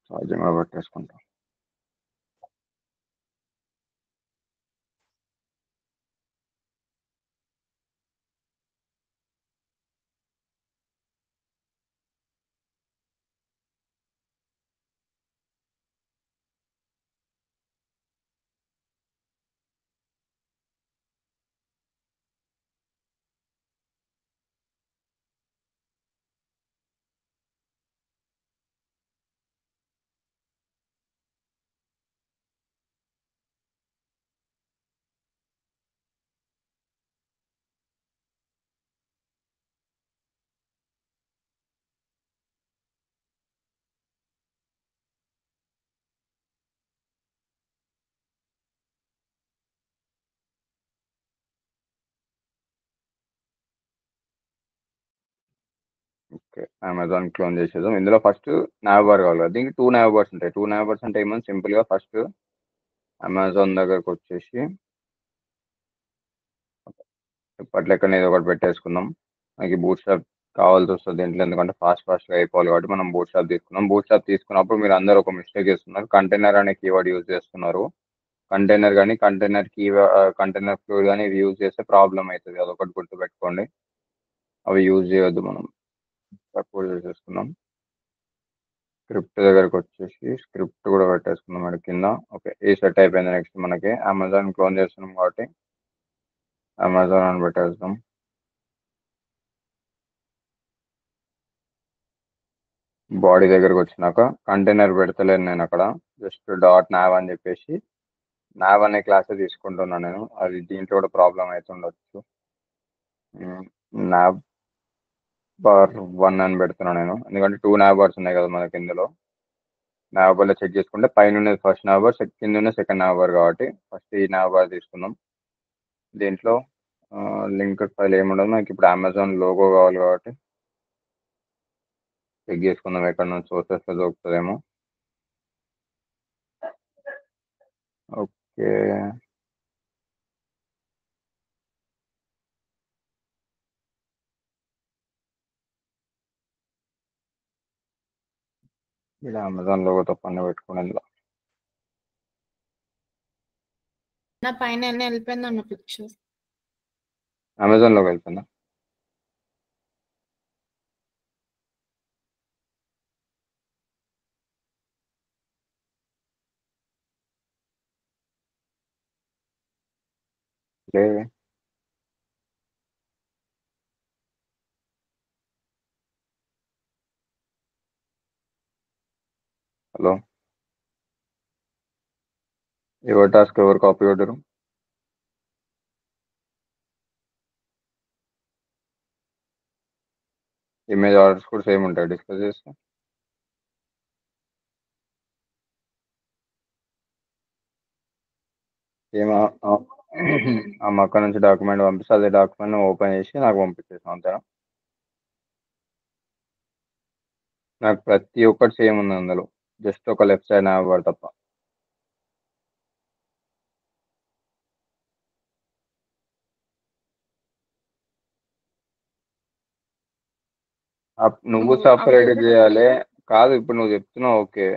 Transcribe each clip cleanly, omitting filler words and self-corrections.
Charging కూడా పెట్టేసుకుంటా. Okay. Amazon clone చేసేద్దాం. ఇందులో ఫస్ట్ నావ్ బార్ కావాలి కదా! దీనికి 2 నావ్ బార్స్ ఉంటాయి. 2 నావ్ బార్స్ అంటే ఏముంది, సింపుల్‌గా ఫస్ట్ అమెజాన్ దగ్గరకొచ్చేసి ఎప్పటి లెక్కన ఏదో ఒకటి పెట్టేసుకుందాం. మనకి బూట్ స్ట్రాప్ కావాల్సొస్తది దీంట్లో. ఎందుకంటే ఫాస్ట్‌గా అయిపోవాలి కాబట్టి మనం బూట్ స్ట్రాప్ తీసుకున్నాం. బూట్ స్ట్రాప్ తీసుకున్నప్పుడు మీరందరూ ఒక మిస్టేక్ చేస్తున్నారు. కంటైనర్ అనే కీవర్డ్ యూజ్ చేస్తున్నారు. కంటైనర్ గాని, కంటైనర్ ఫ్లోర్ గాని ఇవి యూజ్ చేస్తే ప్రాబ్లమ్ అయితది. అదొకటి గుర్తుపెట్టుకోండి. అవి యూజ్ చేయొద్దు మనం. తక్కువ చేసేసుకుందాం. స్క్రిప్ట్ దగ్గరకొచ్చేసి స్క్రిప్ట్ కూడా పెట్టేసుకుందాం ఈడ కింద. ఓకే. ఇది సెట్ అయిపోయింది. నెక్స్ట్ మనకి అమెజాన్ క్లోన్ చేస్తున్నాం కాబట్టి అమెజాన్ అని పెట్టేద్దాం. బాడీ దగ్గరకు వచ్చినాక కంటైనర్ పెడతలేను నేను అక్కడ. జస్ట్ డాట్ నావ్ అని చెప్పేసి నావ్ అనే క్లాసే తీసుకుంటున్నాను నేను. అది దీంట్లో కూడా ప్రాబ్లం అవుతుండొచ్చు. నావ్ బార్ 1 అని పెడుతున్నాను నేను. ఎందుకంటే 2 నావ్ బార్స్ ఉన్నాయి కదా మనకి ఇందులో. నావ్ బార్లో చెక్ చేసుకుంటే పైన ఉన్నది ఫస్ట్ నావ్ బార్, కింద ఉన్నది సెకండ్ నావ్ బార్ కాబట్టి ఫస్ట్ ఈ నావ్ బార్ తీసుకుందాం. దీంట్లో లింక్ ఫైల్ ఏముండదు. మనకి ఇప్పుడు అమెజాన్ లోగో కావాలి కాబట్టి చెక్ చేసుకుందాం ఎక్కడ నుంచి సోర్సెస్లో దొరుకుతుందేమో. ఓకే. ఇలా అమెజాన్ లోగో తప్పని పెట్టుకునేది. నా పైన వెళ్ళిపోయిందన్న పిక్చర్. అమెజాన్ లోకి వెళ్తుందా? లేదు. హలో, ఎవరి టాస్క్ ఎవరు కాపీ కొట్టరు? ఇమేజ్ ఆర్డర్స్ కూడా సేమ్ ఉంటాయి డిస్కస్ చేస్తే. సేమ్ ఆ మక్క నుంచి డాక్యుమెంట్ పంపిస్తే అదే డాక్యుమెంట్ ఓపెన్ చేసి నాకు పంపించేసాం అంతేనా? నాకు ప్రతి ఒక్కటి సేమ్ ఉంది అందులో. జస్ట్ ఒక లెఫ్ట్ సైడ్ నావర్ తప్ప. నువ్వు సపరేట్ చేయాలి కాదు. ఇప్పుడు నువ్వు చెప్తున్నావు ఓకే.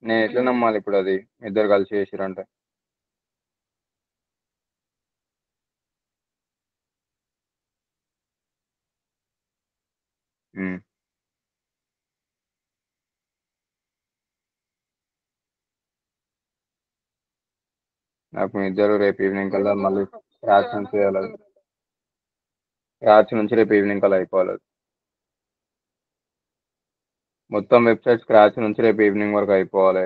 నేను ఎట్లా నమ్మాలి ఇప్పుడు అది ఇద్దరు కలిసి చేసిరంటే? ఉమ్. నాకు మీ ఇద్దరు రేపు ఈవినింగ్ కల్లా మళ్ళీ స్క్రాచ్ నుంచి చేయాలి. స్క్రాచ్ నుంచి రేపు ఈవినింగ్ కల్లా అయిపోవాలి. మొత్తం వెబ్సైట్ స్క్రాచ్ నుంచి రేపు ఈవినింగ్ వరకు అయిపోవాలి.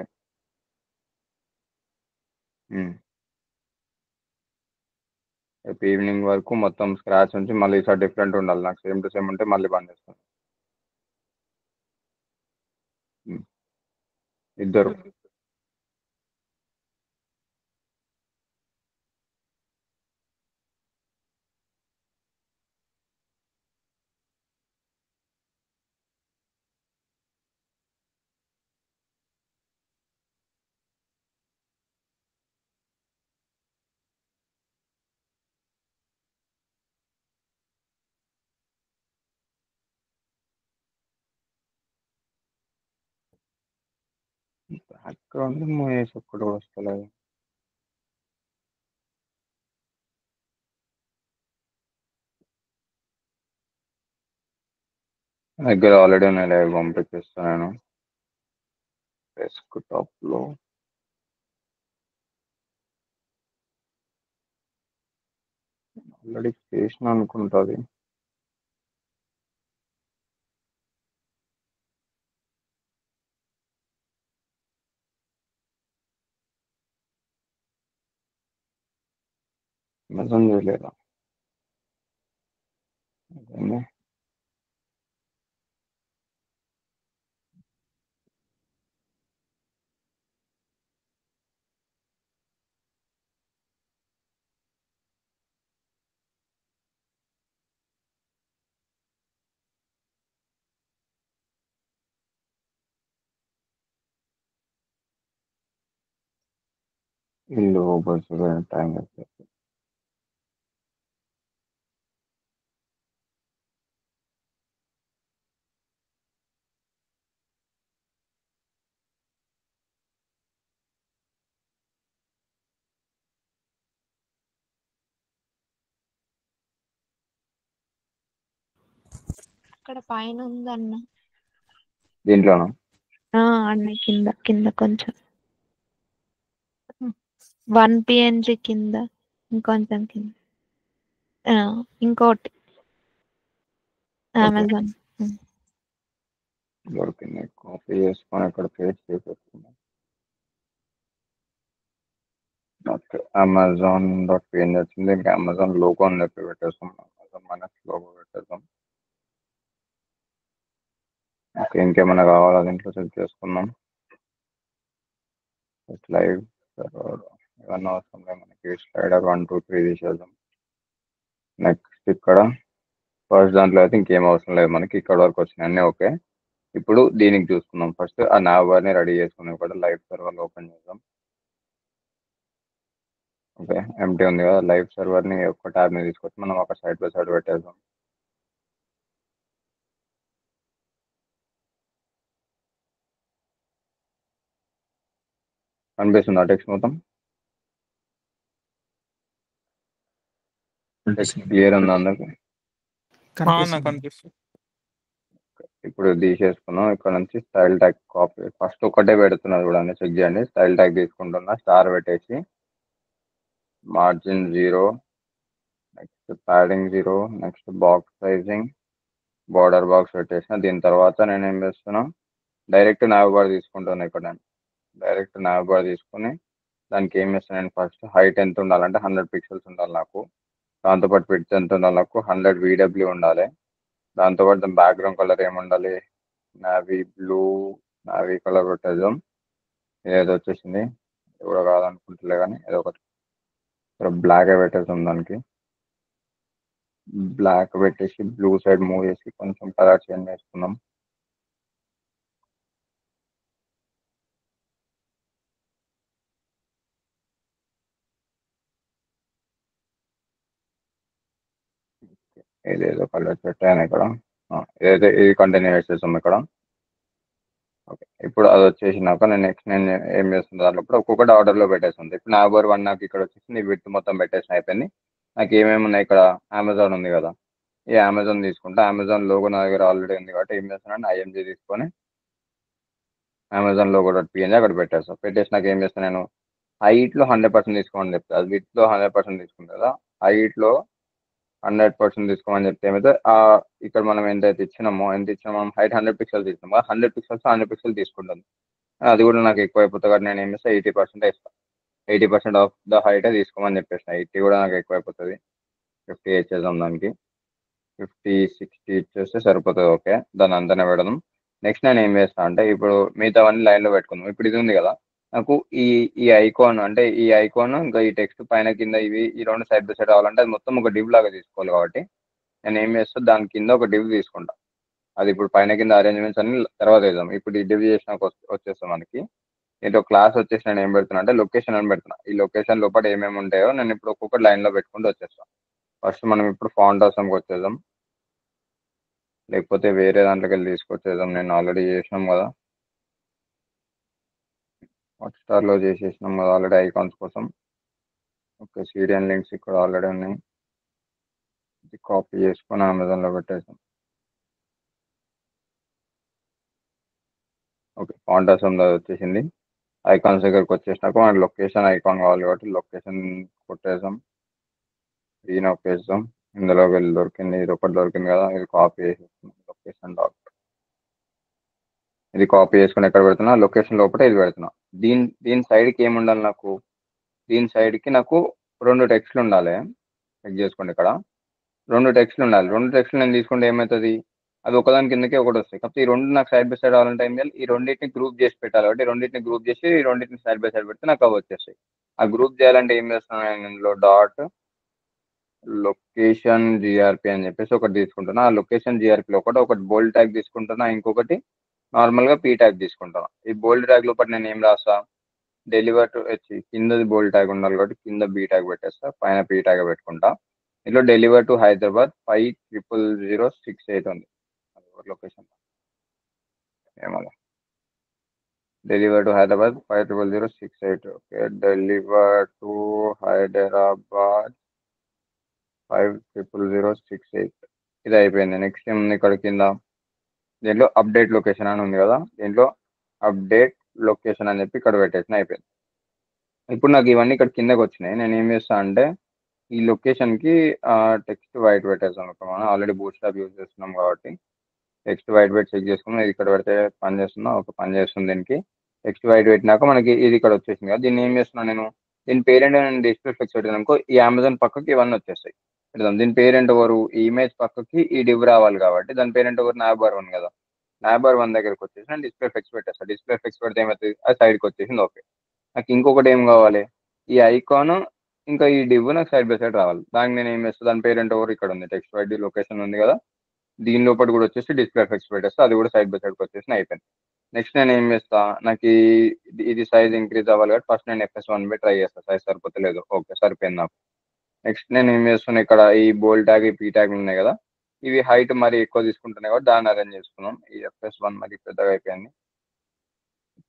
రేపు ఈవినింగ్ వరకు మొత్తం స్క్రాచ్ నుంచి మళ్ళీ ఈసారి డిఫరెంట్ ఉండాలి. నాకు సేమ్ టు సేమ్ ఉంటే మళ్ళీ బంద్ చేస్తాను. ఇద్దరు. బ్యాక్గ్రౌండ్ మూవీస్ ఒక్కటి వస్తలేదు. నా దగ్గర ఆల్రెడీ ఉన్నాయి, లైవ్ పంపించేస్తాను. డెస్క్టాప్ లో ఆల్రెడీ చేసిన అనుకుంటుంది. అమెజాన్ చేయలేదా? అదేంది? ఇల్లు బస్సు టైం అయిపోతుంది. అక్కడ పైన ఉందన్న. దీంట్లోనా? అన్న కింద కింద కొంచెం 1 PNG కింద ఇంకొంచెం కింద. ఇంకోటి అమెజాన్. దొరికింది, కాపీ చేసుకొని ఇక్కడ పేస్ట్ చేసేసుకున్నాం. ఓకే, అమెజాన్ డాట్ పిఎన్ వచ్చింది. ఇంకా అమెజాన్ లోగో అని చెప్పి పెట్టేస్తాం. అమెజాన్ మైనస్ లోగో పెట్టేద్దాం. ఓకే, ఇంకేమైనా కావాలా దీంట్లో చెక్ చేసుకుందాం. లైవ్ సర్వర్ ఇవన్నీ అవసరం లేదు మనకి. స్లైడర్ 1 2 3 తీసేద్దాం. నెక్స్ట్ ఇక్కడ ఫస్ట్ దాంట్లో అయితే ఇంకేం అవసరం లేదు మనకి. ఇక్కడ వరకు వచ్చినాయి అన్నీ ఓకే. ఇప్పుడు దీనికి చూసుకుందాం. ఫస్ట్ ఆ నావర్ని రెడీ చేసుకున్నాం. ఇక్కడ లైవ్ సర్వర్ ఓపెన్ చేద్దాం. ఓకే, ఎంటీ ఉంది కదా. లైవ్ సర్వర్ని ఒక్క ట్యాబ్ మీద తీసుకొచ్చి మనం ఒక సైడ్ బై సైడ్ పెట్టేద్దాం. కనిపిస్తుందా టెక్స్ట్ మొత్తం? టెక్స్ట్ క్లియర్ ఉందా అందరికి? కనిపిస్తుంది. ఇప్పుడు తీసేసుకున్నాం. ఇక్కడ నుంచి స్టైల్ ట్యాగ్ కాపీ ఫస్ట్ ఒకటే పెడుతున్నారు చూడండి, చెక్ చేయండి. స్టైల్ ట్యాగ్ తీసుకుంటున్నా, స్టార్ పెట్టేసి margin 0, next padding 0, next box sizing border box పెట్టేసిన. దీని తర్వాత నేను ఏం చేస్తున్నా, డైరెక్ట్ నావ్ బార్ తీసుకుంటాను. ఇక్కడ నేను డైరెక్ట్ నావ్ బార్ తీసుకుని దానికి ఏం చేస్తాను, నేను ఫస్ట్ హైట్ ఎంత ఉండాలంటే 100 పిక్సెల్స్ ఉండాలి నాకు. దాంతోపాటు విడ్త్ ఎంత ఉండాలి నాకు, 100 VW ఉండాలి. దాంతోపాటు దాని బ్యాక్గ్రౌండ్ కలర్ ఏముండాలి, నావీ బ్లూ, నావీ కలర్ పెట్టేద్దాం. ఏదో వచ్చేసింది, ఇది కూడా కాదనుకుంటలే కానీ ఏదో ఒకటి బ్లాక్ పెట్టేద్దాం. దానికి బ్లాక్ పెట్టేసి బ్లూ సైడ్ మూవ్ చేసి కొంచెం కలర్ చేంజ్ చేసుకుందాం. ఏదేదో కలర్ పెట్టాను ఇక్కడ. ఏదైతే ఇది కంటిన్యూ చేసేస్తాం ఇక్కడ. ఓకే, ఇప్పుడు అది వచ్చేసినాక నేను నెక్స్ట్ నేను ఏం చేస్తుంది, దాంట్లో ఇప్పుడు ఒక్కొక్కటి ఆర్డర్లో పెట్టేస్తుంది. ఇప్పుడు నాబర్ 1 నాకు ఇక్కడ వచ్చేసి విత్ మొత్తం పెట్టేసిన అయిపోయింది. నాకు ఏమేమి ఉన్నాయి, ఇక్కడ అమెజాన్ ఉంది కదా, ఈ అమెజాన్ తీసుకుంటా. అమెజాన్ లోగో నా దగ్గర ఆల్రెడీ ఉంది కాబట్టి ఏం చేస్తానంటే ఐఎంజీ తీసుకొని అమెజాన్ లోగో డాట్ పిఎన్జీ అక్కడ పెట్టేస్తాను. పెట్టేసి నాకు ఏం చేస్తాను, నేను హైట్లో 100% తీసుకోమని చెప్తాను. అది విత్లో 100% తీసుకుంటుంది కదా, హైట్లో 100% తీసుకోమని చెప్తే ఏమైతే ఇక్కడ మనం ఎంత ఇచ్చినామో మనం హైట్ 100 పిక్సెల్స్ ఇచ్చినామో 100 పిక్సెల్స్ 100 పిక్సెల్ తీసుకుంటుంది. అది కూడా నాకు ఎక్కువ అయిపోతుంది కాబట్టి నేను ఏం చేస్తాను 80% ఇస్తాను. 80% ఆఫ్ ద హైటే తీసుకోమని చెప్పేసిన. 80 కూడా నాకు ఎక్కువ అయిపోతుంది. 50 ఇచ్చేద్దాం దానికి. 50 60 ఇచ్చేస్తే సరిపోతుంది. ఓకే, దాన్ని అంతనే పెడదాం. నెక్స్ట్ నేను ఏం చేస్తాను అంటే ఇప్పుడు మిగతావన్నీ లైన్లో పెట్టుకుందాం. ఇప్పుడు ఇది ఉంది కదా, నాకు ఈ ఐకాన్ అంటే ఈ ఐకాన్ ఇంకా ఈ టెక్స్ట్ పైన కింద ఈ రెండు సైడ్ బై సైడ్ రావాలంటే అది మొత్తం ఒక డివ్ లాగా తీసుకోవాలి. కాబట్టి నేను ఏం చేస్తాను, దాని కింద ఒక డివ్ తీసుకుంటా. అది ఇప్పుడు పైన కింద అరేంజ్మెంట్స్ అన్ని తర్వాత వేద్దాం. ఇప్పుడు ఈ డివ్ చేసినాక వచ్చేస్తాం మనకి. ఏంటో క్లాస్ వచ్చేసి నేను ఏం పెడుతున్నా అంటే లొకేషన్ అని పెడుతున్నా. ఈ లొకేషన్ లోపల ఏమేమి ఉంటాయో నేను ఇప్పుడు ఒక్కొక్క లైన్లో పెట్టుకుంటూ వచ్చేస్తాను. ఫస్ట్ మనం ఇప్పుడు ఫాంట్ అవసరంకి వచ్చేద్దాం, లేకపోతే వేరే దాంట్లోకి వెళ్ళి తీసుకొచ్చేద్దాం. నేను ఆల్రెడీ చేసినాం కదా. హాట్‌స్టార్‌లో చేసేసినాం కదా ఆల్రెడీ ఐకాన్స్ కోసం. ఓకే. సీరియల్ లింక్స్ ఇక్కడ ఆల్రెడీ ఉన్నాయి. ఇది కాపీ చేసుకొని అమెజాన్‌లో పెట్టేసాం. ఓకే. ఫాంటాస్ ఉంది అది వచ్చేసింది. ఐకాన్స్ దగ్గరికి వచ్చేసినాక మనకి లొకేషన్ ఐకాన్ కావాలి కాబట్టి లొకేషన్ కొట్టేసాం. నొక్కేసాం. ఇందులోకి వెళ్ళి దొరికింది. ఇది ఒకటి దొరికింది కదా, ఇది కాపీ చేసేస్తున్నాం. లొకేషన్ డాట్ ఇది కాపీ చేసుకుని ఎక్కడ పెడుతున్నా, లొకేషన్ లోపల ఇది పెడుతున్నా. దీని దీని సైడ్కి ఏముండాలి నాకు, దీని సైడ్కి నాకు 2 టెక్స్ట్లు ఉండాలి. చెక్ చేసుకోండి ఇక్కడ 2 టెక్స్ట్లు ఉండాలి. 2 టెక్స్ట్లు నేను తీసుకుంటే ఏమవుతుంది, అది ఒకదాని కిందకి ఒకటి వస్తాయి. కాకపోతే ఈ రెండు నాకు సైడ్ బై సైడ్ అవ్వాలంటే ఏం చేయాలి, ఈ రెండింటిని గ్రూప్ చేసి పెట్టాలి. కాబట్టి రెండింటిని గ్రూప్ చేసి ఈ రెండింటిని సైడ్ బై సైడ్ పెడితే నాకు అవి వచ్చేస్తాయి. ఆ గ్రూప్ చేయాలంటే ఏం చేస్తున్నాను నేను, ఇందులో డాట్ లొకేషన్ జిఆర్పి అని చెప్పేసి ఒకటి తీసుకుంటున్నా. ఆ లొకేషన్ జిఆర్పిలో ఒకటి బోల్డ్ ట్యాగ్ తీసుకుంటున్నా, ఇంకొకటి నార్మల్గా పీ ట్యాగ్ తీసుకుంటాను. ఈ బోల్డ్ ట్యాగ్ లోపల నేను ఏం రాస్తా, డెలివర్ టు వచ్చి కిందది బోల్డ్ ట్యాగ్ ఉండాలి కాబట్టి కింద బీ ట్యాగ్ పెట్టేస్తా, పైన పీ ట్యాగ్ పెట్టుకుంటా. ఇందులో డెలివర్ టు హైదరాబాద్ 500068 ఉంది లొకేషన్. ఏమన్నా deliver to Hyderabad 500068. Okay. Deliver to Hyderabad 500068 ఇది అయిపోయింది. నెక్స్ట్ ఏముంది ఇక్కడ కింద, దీంట్లో అప్డేట్ లొకేషన్ అని ఉంది కదా, దీంట్లో అప్డేట్ లొకేషన్ అని చెప్పి ఇక్కడ పెట్టేసిన అయిపోయింది. ఇప్పుడు నాకు ఇవన్నీ ఇక్కడ కిందకి వచ్చినాయి. నేను ఏం చేస్తా అంటే ఈ లొకేషన్కి టెక్స్ట్ వైట్ పెట్టేస్తాను. మనం ఆల్రెడీ బూట్ స్టాప్ యూజ్ చేస్తున్నాం కాబట్టి టెక్స్ట్ వైట్ పెట్టి చెక్ చేసుకున్నాం. ఇది ఇక్కడ పెడితే పని చేస్తుందా, ఒక పని చేస్తుంది. దీనికి టెక్స్ట్ వైట్ పెట్టినాక మనకి ఇది ఇక్కడ వచ్చేసింది కదా, దీన్ని ఏం చేస్తున్నాను నేను, దీని పేరెంట్ నేను డిస్ప్లే ఫ్లెక్స్ పెట్టాను అనుకో, ఈ అమెజాన్ పక్కకి ఇవన్నీ వచ్చేస్తాయి. పెడదాం. దీని పేరెంట్ ఎవరు, ఈ ఇమేజ్ పక్కకి ఈ డివ్ రావాలి కాబట్టి దాని పేరెంట్ ఎవరు, నాబర్ 1 కదా. నాబర్ 1 దగ్గరికి వచ్చేసి నేను డిస్ప్లే ఫ్లెక్స్ పెట్టేస్తాను. డిస్ప్లే ఫ్లెక్స్ పెడితే ఏమవుతుంది, అది సైడ్కి వచ్చేసింది. ఓకే. నాకు ఇంకొకటి ఏం కావాలి, ఈ ఐకాన్ ఇంకా ఈ డివ్ నాకు సైడ్ బై సైడ్ రావాలి. దానికి నేను ఏం చేస్తాను, దాని పేరెంట్ ఎవరు ఇక్కడ ఉంది, టెక్స్ట్ వైట్ లొకేషన్ ఉంది కదా, దీని లోపల కూడా వచ్చేసి డిస్ప్లే ఎఫెక్ట్స్ పెట్టేస్తే అది కూడా సైడ్ బై సైడ్కి వచ్చేసి అయిపోయింది. నెక్స్ట్ నేను ఏం చేస్తా, నాకు ఇది సైజ్ ఇంక్రీజ్ అవ్వాలి కాబట్టి ఫస్ట్ నేను FS1 బై ట్రై చేస్తాను. సైజ్ సరిపోతలేదు. ఓకే, సరిపోయింది నాకు. నెక్స్ట్ నేను ఏం చేస్తున్నా, ఇక్కడ ఈ బోల్ ట్యాగ్, ఈ పీ ట్యాగ్ ఉన్నాయి కదా, ఇవి హైట్ మరి ఎక్కువ తీసుకుంటున్నాయి కాబట్టి దాన్ని అరేంజ్ చేసుకున్నాం. ఈ FS1 మరి పెద్దగా అయిపోయింది,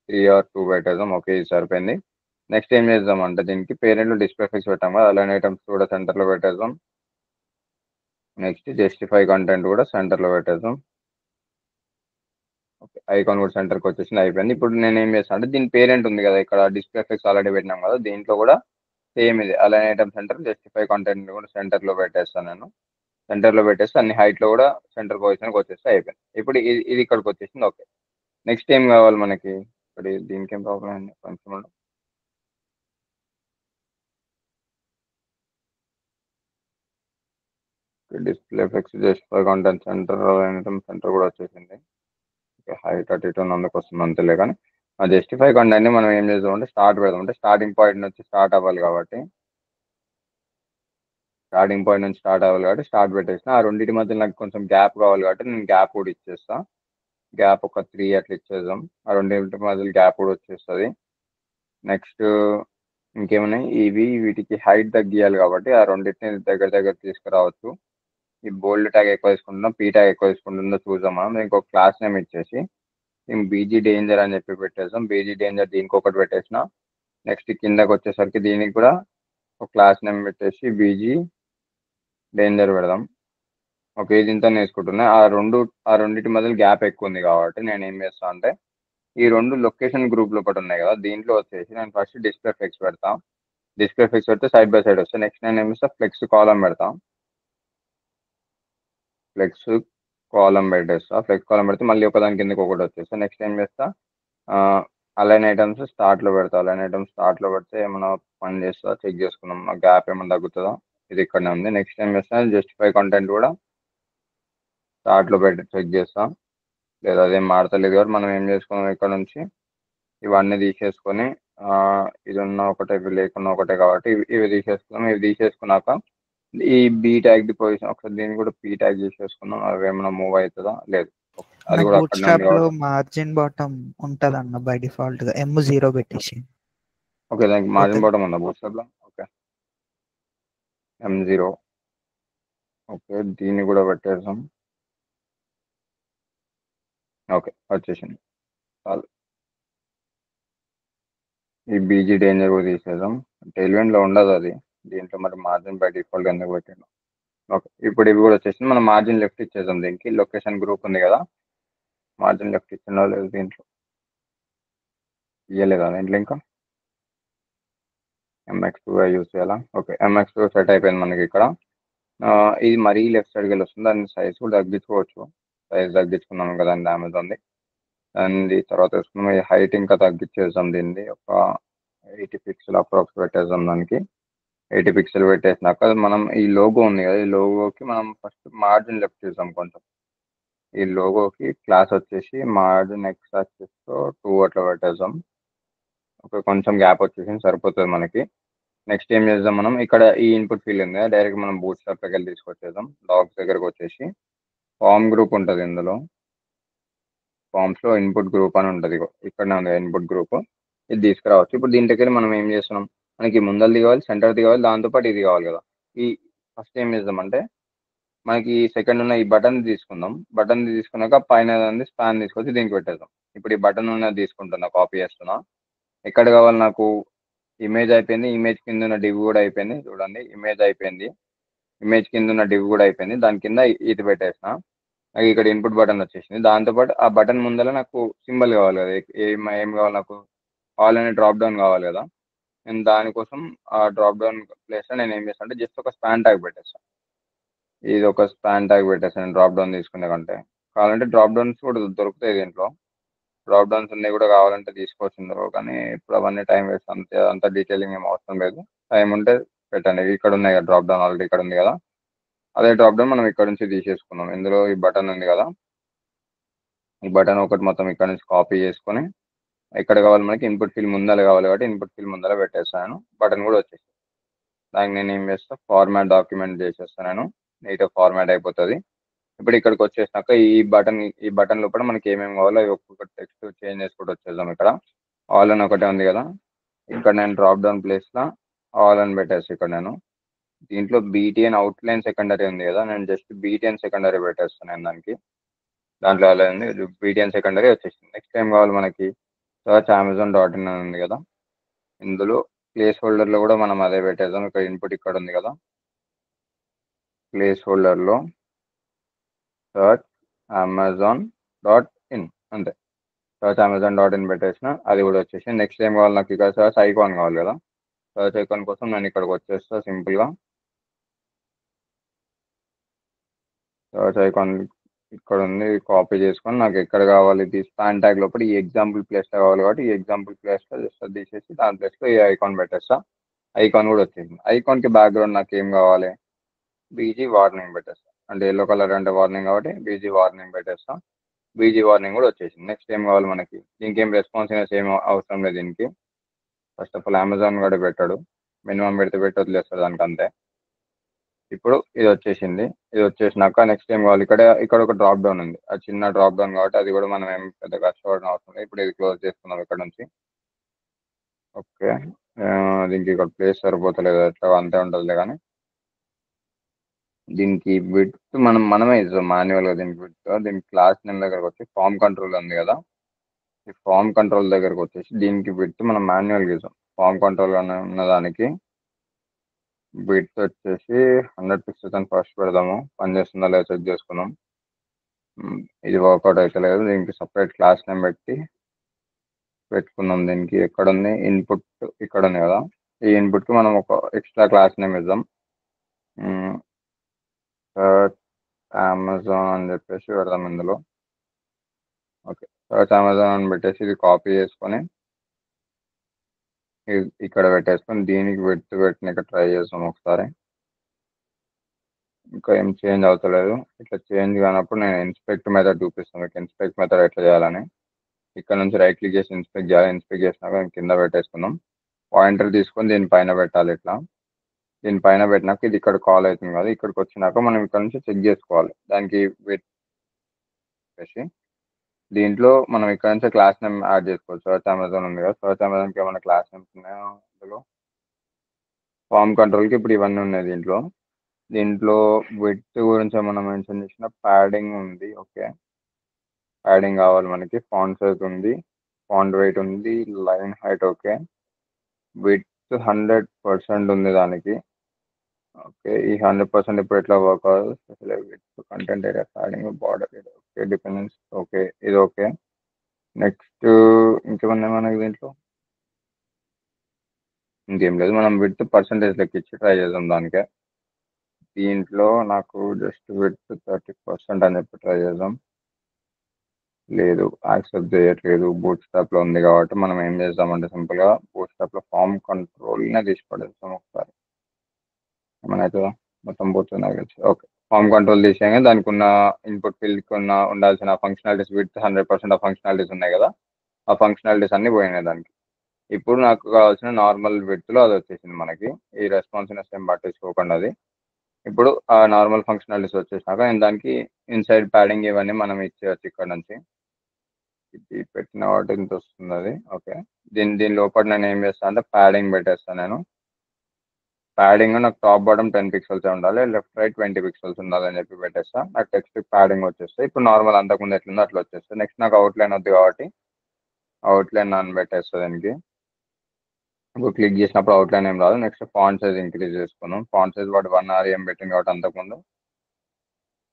3 or 2 పెట్టేద్దాం. ఓకే, ఇది సరిపోయింది. నెక్స్ట్ ఏం చేద్దాం అంటే దీనికి పేరెంట్ డిస్ప్లే ఎఫెక్ట్స్ పెట్టాం కదా, అలానే ఐటమ్స్ కూడా సెంటర్లో పెట్టేద్దాం. నెక్స్ట్ జస్టిఫై కంటెంట్ కూడా సెంటర్లో పెట్టేద్దాం. ఓకే, ఐకాన్ కూడా సెంటర్కి వచ్చేసింది. అయిపోయింది. ఇప్పుడు నేను ఏం చేస్తాను అంటే దీని పేరెంట్ ఉంది కదా, ఇక్కడ డిస్ప్లే ఎఫెక్ట్స్ ఆల్రెడీ పెట్టినాం కదా, దీంట్లో కూడా సేమ్ ఇది align item centre justify content కూడా సెంటర్లో పెట్టేస్తాను. నేను సెంటర్లో పెట్టేస్తే అన్ని హైట్లో కూడా సెంటర్ పొజిషన్కి వచ్చేస్తే అయిపోయింది. ఇప్పుడు ఇది ఇక్కడికి వచ్చేసింది. ఓకే. నెక్స్ట్ ఏం కావాలి మనకి, ఇక్కడ దీనికి ఏం ప్రాబ్లం అండి కొంచెం display effects justify content centre align item centre కూడా వచ్చేసింది. హైట్ అటు ఇటు అందుకు వస్తుంది అంతేలే. కానీ ఆ జస్టిఫై కంటెంట్ని మనం ఏం చేద్దామంటే స్టార్ట్ పెడదాం. అంటే స్టార్టింగ్ పాయింట్ నుంచి స్టార్ట్ అవ్వాలి కాబట్టి స్టార్ట్ పెట్టేసిన. ఆ రెండింటి మధ్య నాకు కొంచెం గ్యాప్ కావాలి కాబట్టి నేను గ్యాప్ కూడా ఇచ్చేస్తా. గ్యాప్ ఒక 3 అట్లా ఇచ్చేద్దాం. ఆ రెండింటి మధ్యలో గ్యాప్ కూడా వచ్చేస్తుంది. నెక్స్ట్ ఇంకేమున్నాయి, వీటికి హైట్ తగ్గియాలి కాబట్టి ఆ రెండింటిని దగ్గర దగ్గర తీసుకురావచ్చు. ఈ బోల్డ్ ట్యాగ్ ఎక్కువ తీసుకుంటున్నా, పీ ట్యాగ్ ఎక్కువ తీసుకుంటుందో చూద్దాం. మనం ఇంకొక క్లాస్ నేమ్ ఇచ్చేసి మేము బీజీ డేంజర్ అని చెప్పి పెట్టేసాం. బీజీ డేంజర్ దీనికి ఒకటి పెట్టేసిన. నెక్స్ట్ కిందకి వచ్చేసరికి దీనికి కూడా ఒక క్లాస్ నేమ్ పెట్టేసి బీజీ డేంజర్ పెడదాం. ఓకే, ఇది ఇంత నేర్చుకుంటున్నా. ఆ రెండింటి మధ్యలో గ్యాప్ ఎక్కువ ఉంది కాబట్టి నేను ఏం చేస్తాను అంటే ఈ రెండు లొకేషన్ గ్రూప్ లోపల ఉన్నాయి కదా, దీంట్లో వచ్చేసి నేను ఫస్ట్ డిస్ప్లే ఫ్లెక్స్ పెడతా. డిస్ప్లే ఫ్లెక్స్ పెడితే సైడ్ బై సైడ్ వస్తాయి. నెక్స్ట్ నేను ఏం చేస్తా, ఫ్లెక్స్ కాలం పెడతా. ఫ్లెక్స్ కాలం పెట్టేస్తా. ఫ్లెక్స్ కాలం పెడితే మళ్ళీ ఒకదాని కిందకి ఒకటి వచ్చేస్తా. నెక్స్ట్ ఏం చేస్తా, అలైన్ ఐటమ్స్ స్టార్ట్లో పెడతా. అలైన్ ఐటమ్స్ స్టార్ట్లో పెడితే ఏమైనా పని చేస్తా చెక్ చేసుకున్నాం, గ్యాప్ ఏమైనా తగ్గుతుందా, ఇది ఇక్కడనే ఉంది. నెక్స్ట్ ఏం చేస్తా, జస్టిఫై కంటెంట్ కూడా స్టార్ట్లో పెట్టి చెక్ చేస్తాం, లేదా అదేం మారతలేదు కాబట్టి మనం ఏం చేసుకున్నాం, ఇక్కడ నుంచి ఇవన్నీ తీసేసుకొని ఇది ఉన్న ఒకటే, ఇవి లేకున్నా ఒకటే కాబట్టి ఇవి తీసేసుకున్నాం. ఇవి తీసేసుకున్నాక ఈ బీ ట్యాగ్ ది పొజిషన్ ఒకసారి దీన్ని కూడా పీ ట్యాగ్ చేసేసుకున్నాం. అవి ఏమైనా మూవ్ అవుతుందా, లేదు. అది నాకు కూడా బూట్ అక్కడనే ఉంది స్ట్రాప్ లో కాబట్టి మార్జిన్ బాటమ్ ఉంటది అన్న బై డిఫాల్ట్ గా M0 పెట్టేసి ఓకే. దానికి మార్జిన్ పోతుంది. బాటమ్ ఉందా బూట్స్ట్రాప్లో? Okay, M0. ఓకే, దీన్ని కూడా పెట్టేసాం. ఓకే, వచ్చేసింది చాలు. ఈ బీజీ డేంజర్ కూడా తీసేద్దాం. టెయిల్విండ్లో ఉండదు అది, దీంట్లో మరి మార్జిన్ బై డిఫాల్ట్ ఎందుకు పెట్టాను. ఓకే, ఇప్పుడు ఇవి కూడా వచ్చేసి మనం మార్జిన్ లెఫ్ట్ ఇచ్చేద్దాం. దీనికి లొకేషన్ గ్రూప్ ఉంది కదా, మార్జిన్ లెఫ్ట్ ఇచ్చిందో లేదు దీంట్లో, ఇవ్వలేదా దీంట్లో ఇంకా MX2 యూస్ చేయాలా. ఓకే, MX2 సెట్ అయిపోయింది మనకి ఇక్కడ. ఇది మరీ లెఫ్ట్ సైడ్కి వెళ్ళి వస్తుంది, దాని సైజ్ కూడా తగ్గించుకోవచ్చు. సైజ్ తగ్గించుకున్నాం కదా అండి అమెజాన్ది. దాని తర్వాత వేసుకున్నాం ఈ హైట్ ఇంకా తగ్గించేద్దాం, దీన్ని ఒక 80 పిక్సెల్ అప్రాక్స్ పెట్టేద్దాం. దానికి 80 పిక్సెల్ పెట్టేసినాక మనం ఈ లోగో ఉంది కదా, ఈ లోగోకి మనం ఫస్ట్ మార్జిన్ లెఫ్ట్ చేద్దాం కొంచెం. ఈ లోగోకి క్లాస్ వచ్చేసి మార్జిన్ ఎక్స్ యాక్సిస్తో 2 అట్లా పెట్టేద్దాం. ఓకే, కొంచెం గ్యాప్ వచ్చేసి సరిపోతుంది మనకి. నెక్స్ట్ ఏం చేద్దాం, మనం ఇక్కడ ఈ ఇన్పుట్ ఫీల్డ్ ఉంది కదా, డైరెక్ట్ మనం బూట్ స్ట్రాప్ దగ్గర తీసుకొచ్చేద్దాం. డాగ్స్ దగ్గరకు వచ్చేసి ఫామ్ గ్రూప్ ఉంటుంది, ఇందులో ఫామ్స్లో ఇన్పుట్ గ్రూప్ అని ఉంటుంది, ఇక్కడనే ఉంది ఇన్పుట్ గ్రూప్. ఇది తీసుకురావచ్చు. ఇప్పుడు దీంట్లోకి వెళ్ళి మనం ఏం చేస్తున్నాం, మనకి ముందరది కావాలి, సెంటర్ది కావాలి, దాంతోపాటు ఇది కావాలి కదా. ఈ ఫస్ట్ ఏం చేద్దామంటే మనకి సెకండ్ ఉన్న ఈ బటన్ తీసుకుందాం. బటన్ తీసుకున్నాక పైన స్పాన్ తీసుకొచ్చి దీనికి పెట్టేద్దాం. ఇప్పుడు ఈ బటన్ ఉన్నది తీసుకుంటున్నా, కాపీ చేస్తున్నా. ఎక్కడ కావాలి నాకు, ఇమేజ్ అయిపోయింది, ఇమేజ్ కింద ఉన్న డివ్ కూడా అయిపోయింది. చూడండి, ఇమేజ్ అయిపోయింది, ఇమేజ్ కింద ఉన్న డివ్ కూడా అయిపోయింది. దాని కింద ఇది పెట్టేసిన, నాకు ఇక్కడ ఇన్పుట్ బటన్ వచ్చేసింది. దాంతోపాటు ఆ బటన్ ముందర నాకు సింబల్ కావాలి కదా, ఏం కావాలి నాకు, ఆల్ అనే డ్రాప్ డౌన్ కావాలి కదా. నేను దానికోసం ఆ డ్రాప్ డౌన్ ప్లేస్లో నేను ఏం చేస్తాను అంటే జస్ట్ ఒక స్పాన్ ట్యాగ్ పెట్టేస్తాను. ఇది ఒక స్పాన్ ట్యాగ్ పెట్టేస్తాను డ్రాప్ డౌన్ తీసుకునే కంటే. కావాలంటే డ్రాప్ డౌన్స్ కూడా దొరుకుతాయి దీంట్లో, డ్రాప్ డౌన్స్ ఉన్నాయి కూడా, కావాలంటే తీసుకోవచ్చు ఇందులో. కానీ ఇప్పుడు అవన్నీ టైం వేస్ట్, అంత డీటెయిలింగ్ ఏం అవసరం లేదు. టైం ఉంటే పెట్టండి. ఇక్కడ ఉన్నాయి కదా డ్రాప్ డౌన్, ఆల్రెడీ ఇక్కడ ఉంది కదా, అదే డ్రాప్ డౌన్ మనం ఇక్కడ నుంచి తీసేసుకున్నాం. ఇందులో ఈ బటన్ ఉంది కదా, ఈ బటన్ ఒకటి మొత్తం ఇక్కడ నుంచి కాపీ చేసుకొని ఎక్కడ కావాలి మనకి, ఇన్పుట్ ఫీల్డ్ ముందర కావాలి కాబట్టి ఇన్పుట్ ఫీల్డ్ ముందర పెట్టేస్తాను. బటన్ కూడా వచ్చేసి దానికి నేను ఏం చేస్తాను, ఫార్మాట్ డాక్యుమెంట్ చేసేస్తాను. నేను నీట్గా ఫార్మాట్ అయిపోతుంది. ఇప్పుడు ఇక్కడికి వచ్చేసినాక ఈ బటన్ లోపల మనకి ఏమేమి కావాలో అవి ఒక్కొక్క టెక్స్ట్ చేంజ్ చేసుకుంటూ వచ్చేద్దాం. ఇక్కడ ఆల్ అని ఒకటే ఉంది కదా, ఇక్కడ నేను డ్రాప్ డౌన్ ప్లేస్లో ఆల్ అని పెట్టేసి ఇక్కడ నేను దీంట్లో BTN అవుట్లైన్ సెకండరీ ఉంది కదా, నేను జస్ట్ BTN సెకండరీ పెట్టేస్తాను నేను దానికి. దాంట్లో అలా ఉంది, BTN సెకండరీ వచ్చేసింది. నెక్స్ట్ ఏం కావాలి మనకి, సర్చ్ Amazon.in అని ఉంది కదా, ఇందులో ప్లేస్ హోల్డర్లో కూడా మనం అదే పెట్టేద్దాం. ఇక్కడ ఇన్పుట్ ఇక్కడ ఉంది కదా, ప్లేస్ హోల్డర్లో సర్చ్ Amazon.in అంతే. సర్చ్ Amazon.in పెట్టేసిన, అది కూడా వచ్చేసి. నెక్స్ట్ ఏం కావాలి నాకు, ఇక్కడ సర్చ్ ఐకాన్ కావాలి కదా, సర్చ్ ఐకాన్ కోసం నేను ఇక్కడికి వచ్చేస్తా. సింపుల్గా సర్చ్ ఐకాన్ ఇక్కడ ఉంది, కాపీ చేసుకొని నాకు ఎక్కడ కావాలి, ఇది స్పాన్ ట్యాగ్ లోపల ఈ ఎగ్జాంపుల్ ప్లేస్లో కావాలి కాబట్టి ఈ ఎగ్జాంపుల్ ప్లేస్లో జస్ట్ తీసేసి దాని ప్లేస్లో ఈ ఐకాన్ పెట్టేస్తా. ఐకాన్ కూడా వచ్చేసింది. ఐకాన్కి బ్యాక్గ్రౌండ్ నాకు ఏం కావాలి, బీజీ వార్నింగ్ పెట్టేస్తా. అంటే ఎల్లో కలర్ అంటే వార్నింగ్ కాబట్టి బీజీ వార్నింగ్ పెట్టేస్తా. బీజీ వార్నింగ్ కూడా వచ్చేసింది. నెక్స్ట్ ఏం కావాలి మనకి, దీనికి ఏం రెస్పాన్సివ్నెస్ ఏం అవసరం లేదు దీనికి. ఫస్ట్ ఆఫ్ ఆల్ అమెజాన్ కూడా పెట్టాడు, మినిమం పెడితే పెట్టి వదిలేస్తాడు దానికి అంతే. ఇప్పుడు ఇది వచ్చేసింది. ఇది వచ్చేసినాక నెక్స్ట్ ఏం కావాలి, ఇక్కడ ఒక డ్రాప్ డౌన్ ఉంది, అది చిన్న డ్రాప్ డౌన్ కాబట్టి అది కూడా మనం ఏం పెద్ద కష్టపడిన అవసరం లేదు. ఇప్పుడు ఇది క్లోజ్ చేసుకున్నాం ఇక్కడ నుంచి. ఓకే, దీనికి ఇక్కడ ప్లేస్ సరిపోతలేదు, ఎట్లా అంతే ఉంటుందిలే. కానీ దీనికి విడ్త్ మనమే ఇస్తాం మాన్యువల్గా. దీనికి విడ్త్, దీనికి క్లాస్ నేమ్ దగ్గరకు వచ్చి ఫామ్ కంట్రోల్ ఉంది కదా, ఈ ఫామ్ కంట్రోల్ దగ్గరకు వచ్చేసి దీనికి విడ్త్ మనం మాన్యువల్గా ఇస్తాం. ఫామ్ కంట్రోల్ ఉన్న దానికి విడ్త్ వచ్చేసి 100 పిక్సెల్స్ అని ఫస్ట్ పెడదాము. పని చేస్తుందా లేదా చెక్ చేసుకుందాం. ఇది వర్కౌట్ అయితే లేదు, దీనికి సపరేట్ క్లాస్ నేమ్ పెట్టుకుందాం. దీనికి ఎక్కడ ఉంది ఇన్పుట్, ఇక్కడ ఉంది కదా, ఈ ఇన్పుట్కి మనం ఒక ఎక్స్ట్రా క్లాస్ నేమ్ ఇద్దాం. సర్చ్ అమెజాన్ అని చెప్పేసి పెడదాం ఇందులో. ఓకే, సర్చ్ అమెజాన్ అని పెట్టేసి ఇది కాపీ చేసుకొని ఇక్కడ పెట్టేసుకొని దీనికి పెట్టినాక ట్రై చేస్తాం ఒకసారి. ఇంకా ఏం చేంజ్ అవుతలేదు. ఇట్లా చేంజ్ కానప్పుడు నేను ఇన్స్పెక్ట్ మెథడ్ చూపిస్తాను మీకు, ఇన్స్పెక్ట్ మెథడ్ ఎట్లా చేయాలని. ఇక్కడ నుంచి రైట్ క్లిక్ చేసి ఇన్స్పెక్ట్ చేయాలి. ఇన్స్పెక్ట్ చేసినాక కింద పెట్టేసుకుందాం. పాయింటర్ తీసుకొని దీనిపైన పెట్టాలి. ఇట్లా దీనిపైన పెట్టినాక ఇది ఇక్కడ కాల్ అవుతుంది కదా, ఇక్కడికి వచ్చినాక మనం ఇక్కడ నుంచి చెక్ చేసుకోవాలి. దానికి పెట్టేసి దీంట్లో మనం ఇక్కడ నుంచి క్లాస్ నేమ్ యాడ్ చేసుకోవచ్చు. సర్చ్ అమెజాన్ ఉంది కదా, సర్చ్ అమెజాన్కి ఏమైనా క్లాస్ నేమ్స్ ఉన్నాయో అందులో. ఫామ్ కంట్రోల్కి ఇప్పుడు ఇవన్నీ ఉన్నాయి దీంట్లో విడ్త్ గురించి మనం మెన్షన్ చేసిన ప్యాడింగ్ ఉంది. ఓకే, ప్యాడింగ్ కావాలి మనకి. ఫాంట్ సైజ్ ఉంది, ఫాంట్ వెయిట్ ఉంది, లైన్ హైట్ ఓకే, విత్ 100% ఉంది దానికి. ఓకే, ఈ 100% ఇప్పుడు ఎట్లా వర్క్ అవుతుంది? With content area padding border okay dependence okay ఇది ఓకే. నెక్స్ట్ ఇంకేమన్నా మనకి దీంట్లో ఇంకేం లేదు. మనం విత్ పర్సంటేజ్ లెక్క ఇచ్చి ట్రై చేద్దాం దానికే. దీంట్లో నాకు జస్ట్ విత్ 30% అని చెప్పి ట్రై చేద్దాం. లేదు, యాక్సెప్ట్ చేయట్లేదు. బూట్ స్టాప్లో ఉంది కాబట్టి మనం ఏం చేద్దామంటే సింపుల్గా బూట్ స్టాప్లో ఫామ్ కంట్రోల్నే తీసి పడేస్తాం ఒకసారి. ఏమైనా అవుతుందా? మొత్తం పోతుంది. ఓకే, ఫామ్ కంట్రోల్ తీసేయంగా దానికి ఉన్న ఇన్పుట్ ఫీల్డ్కి ఉండాల్సిన ఫంక్షనాలిటీస్ విత్ 100% ఆఫ్ ఫంక్షనాలిటీస్ ఉన్నాయి కదా, ఆ ఫంక్షనాలిటీస్ అన్నీ పోయినాయి దానికి. ఇప్పుడు నాకు కావాల్సిన నార్మల్ విడ్త్లో అది వచ్చేసింది మనకి. ఈ రెస్పాన్సివ్నెస్ ఏం పట్టించుకోకుండా అది. ఇప్పుడు ఆ నార్మల్ ఫంక్షనాలిటీస్ వచ్చేసినాక నేను దానికి ఇన్సైడ్ ప్యాడింగ్ ఇవన్నీ మనం ఇచ్చేయచ్చు ఇక్కడ నుంచి. ఇది పెట్టిన వాటి ఇంత వస్తుంది అది. ఓకే, దీని లోపల నేను ఏం చేస్తాను అంటే ప్యాడింగ్ పెట్టేస్తాను నేను. ప్యాడింగ్ నాకు టాప్ బాటమ్ 10 పిక్సెల్స్ ఉండాలి, లెఫ్ట్ రైట్ 20 పిక్సెల్స్ ఉండాలని చెప్పి పెట్టేస్తాను. నాకు టెక్స్ట్ ప్యాడింగ్ వచ్చేస్తాయి. ఇప్పుడు నార్మల్ అంతకుముందు ఎట్లుందో అట్లా వచ్చేస్తాయి. నెక్స్ట్ నాకు అవుట్లైన్ వద్దు కాబట్టి అవుట్లైన్ నన్ను పెట్టేస్తుంది దానికి. ఇప్పుడు క్లిక్ చేసినప్పుడు అవుట్లైన్ ఏం రాదు. నెక్స్ట్ ఫాంట్ సైజ్ ఇంక్రీజ్ చేసుకున్నాం. ఫాంట్ సైజ్ వాడు 1 REM పెట్టింది కాబట్టి అంతకుముందు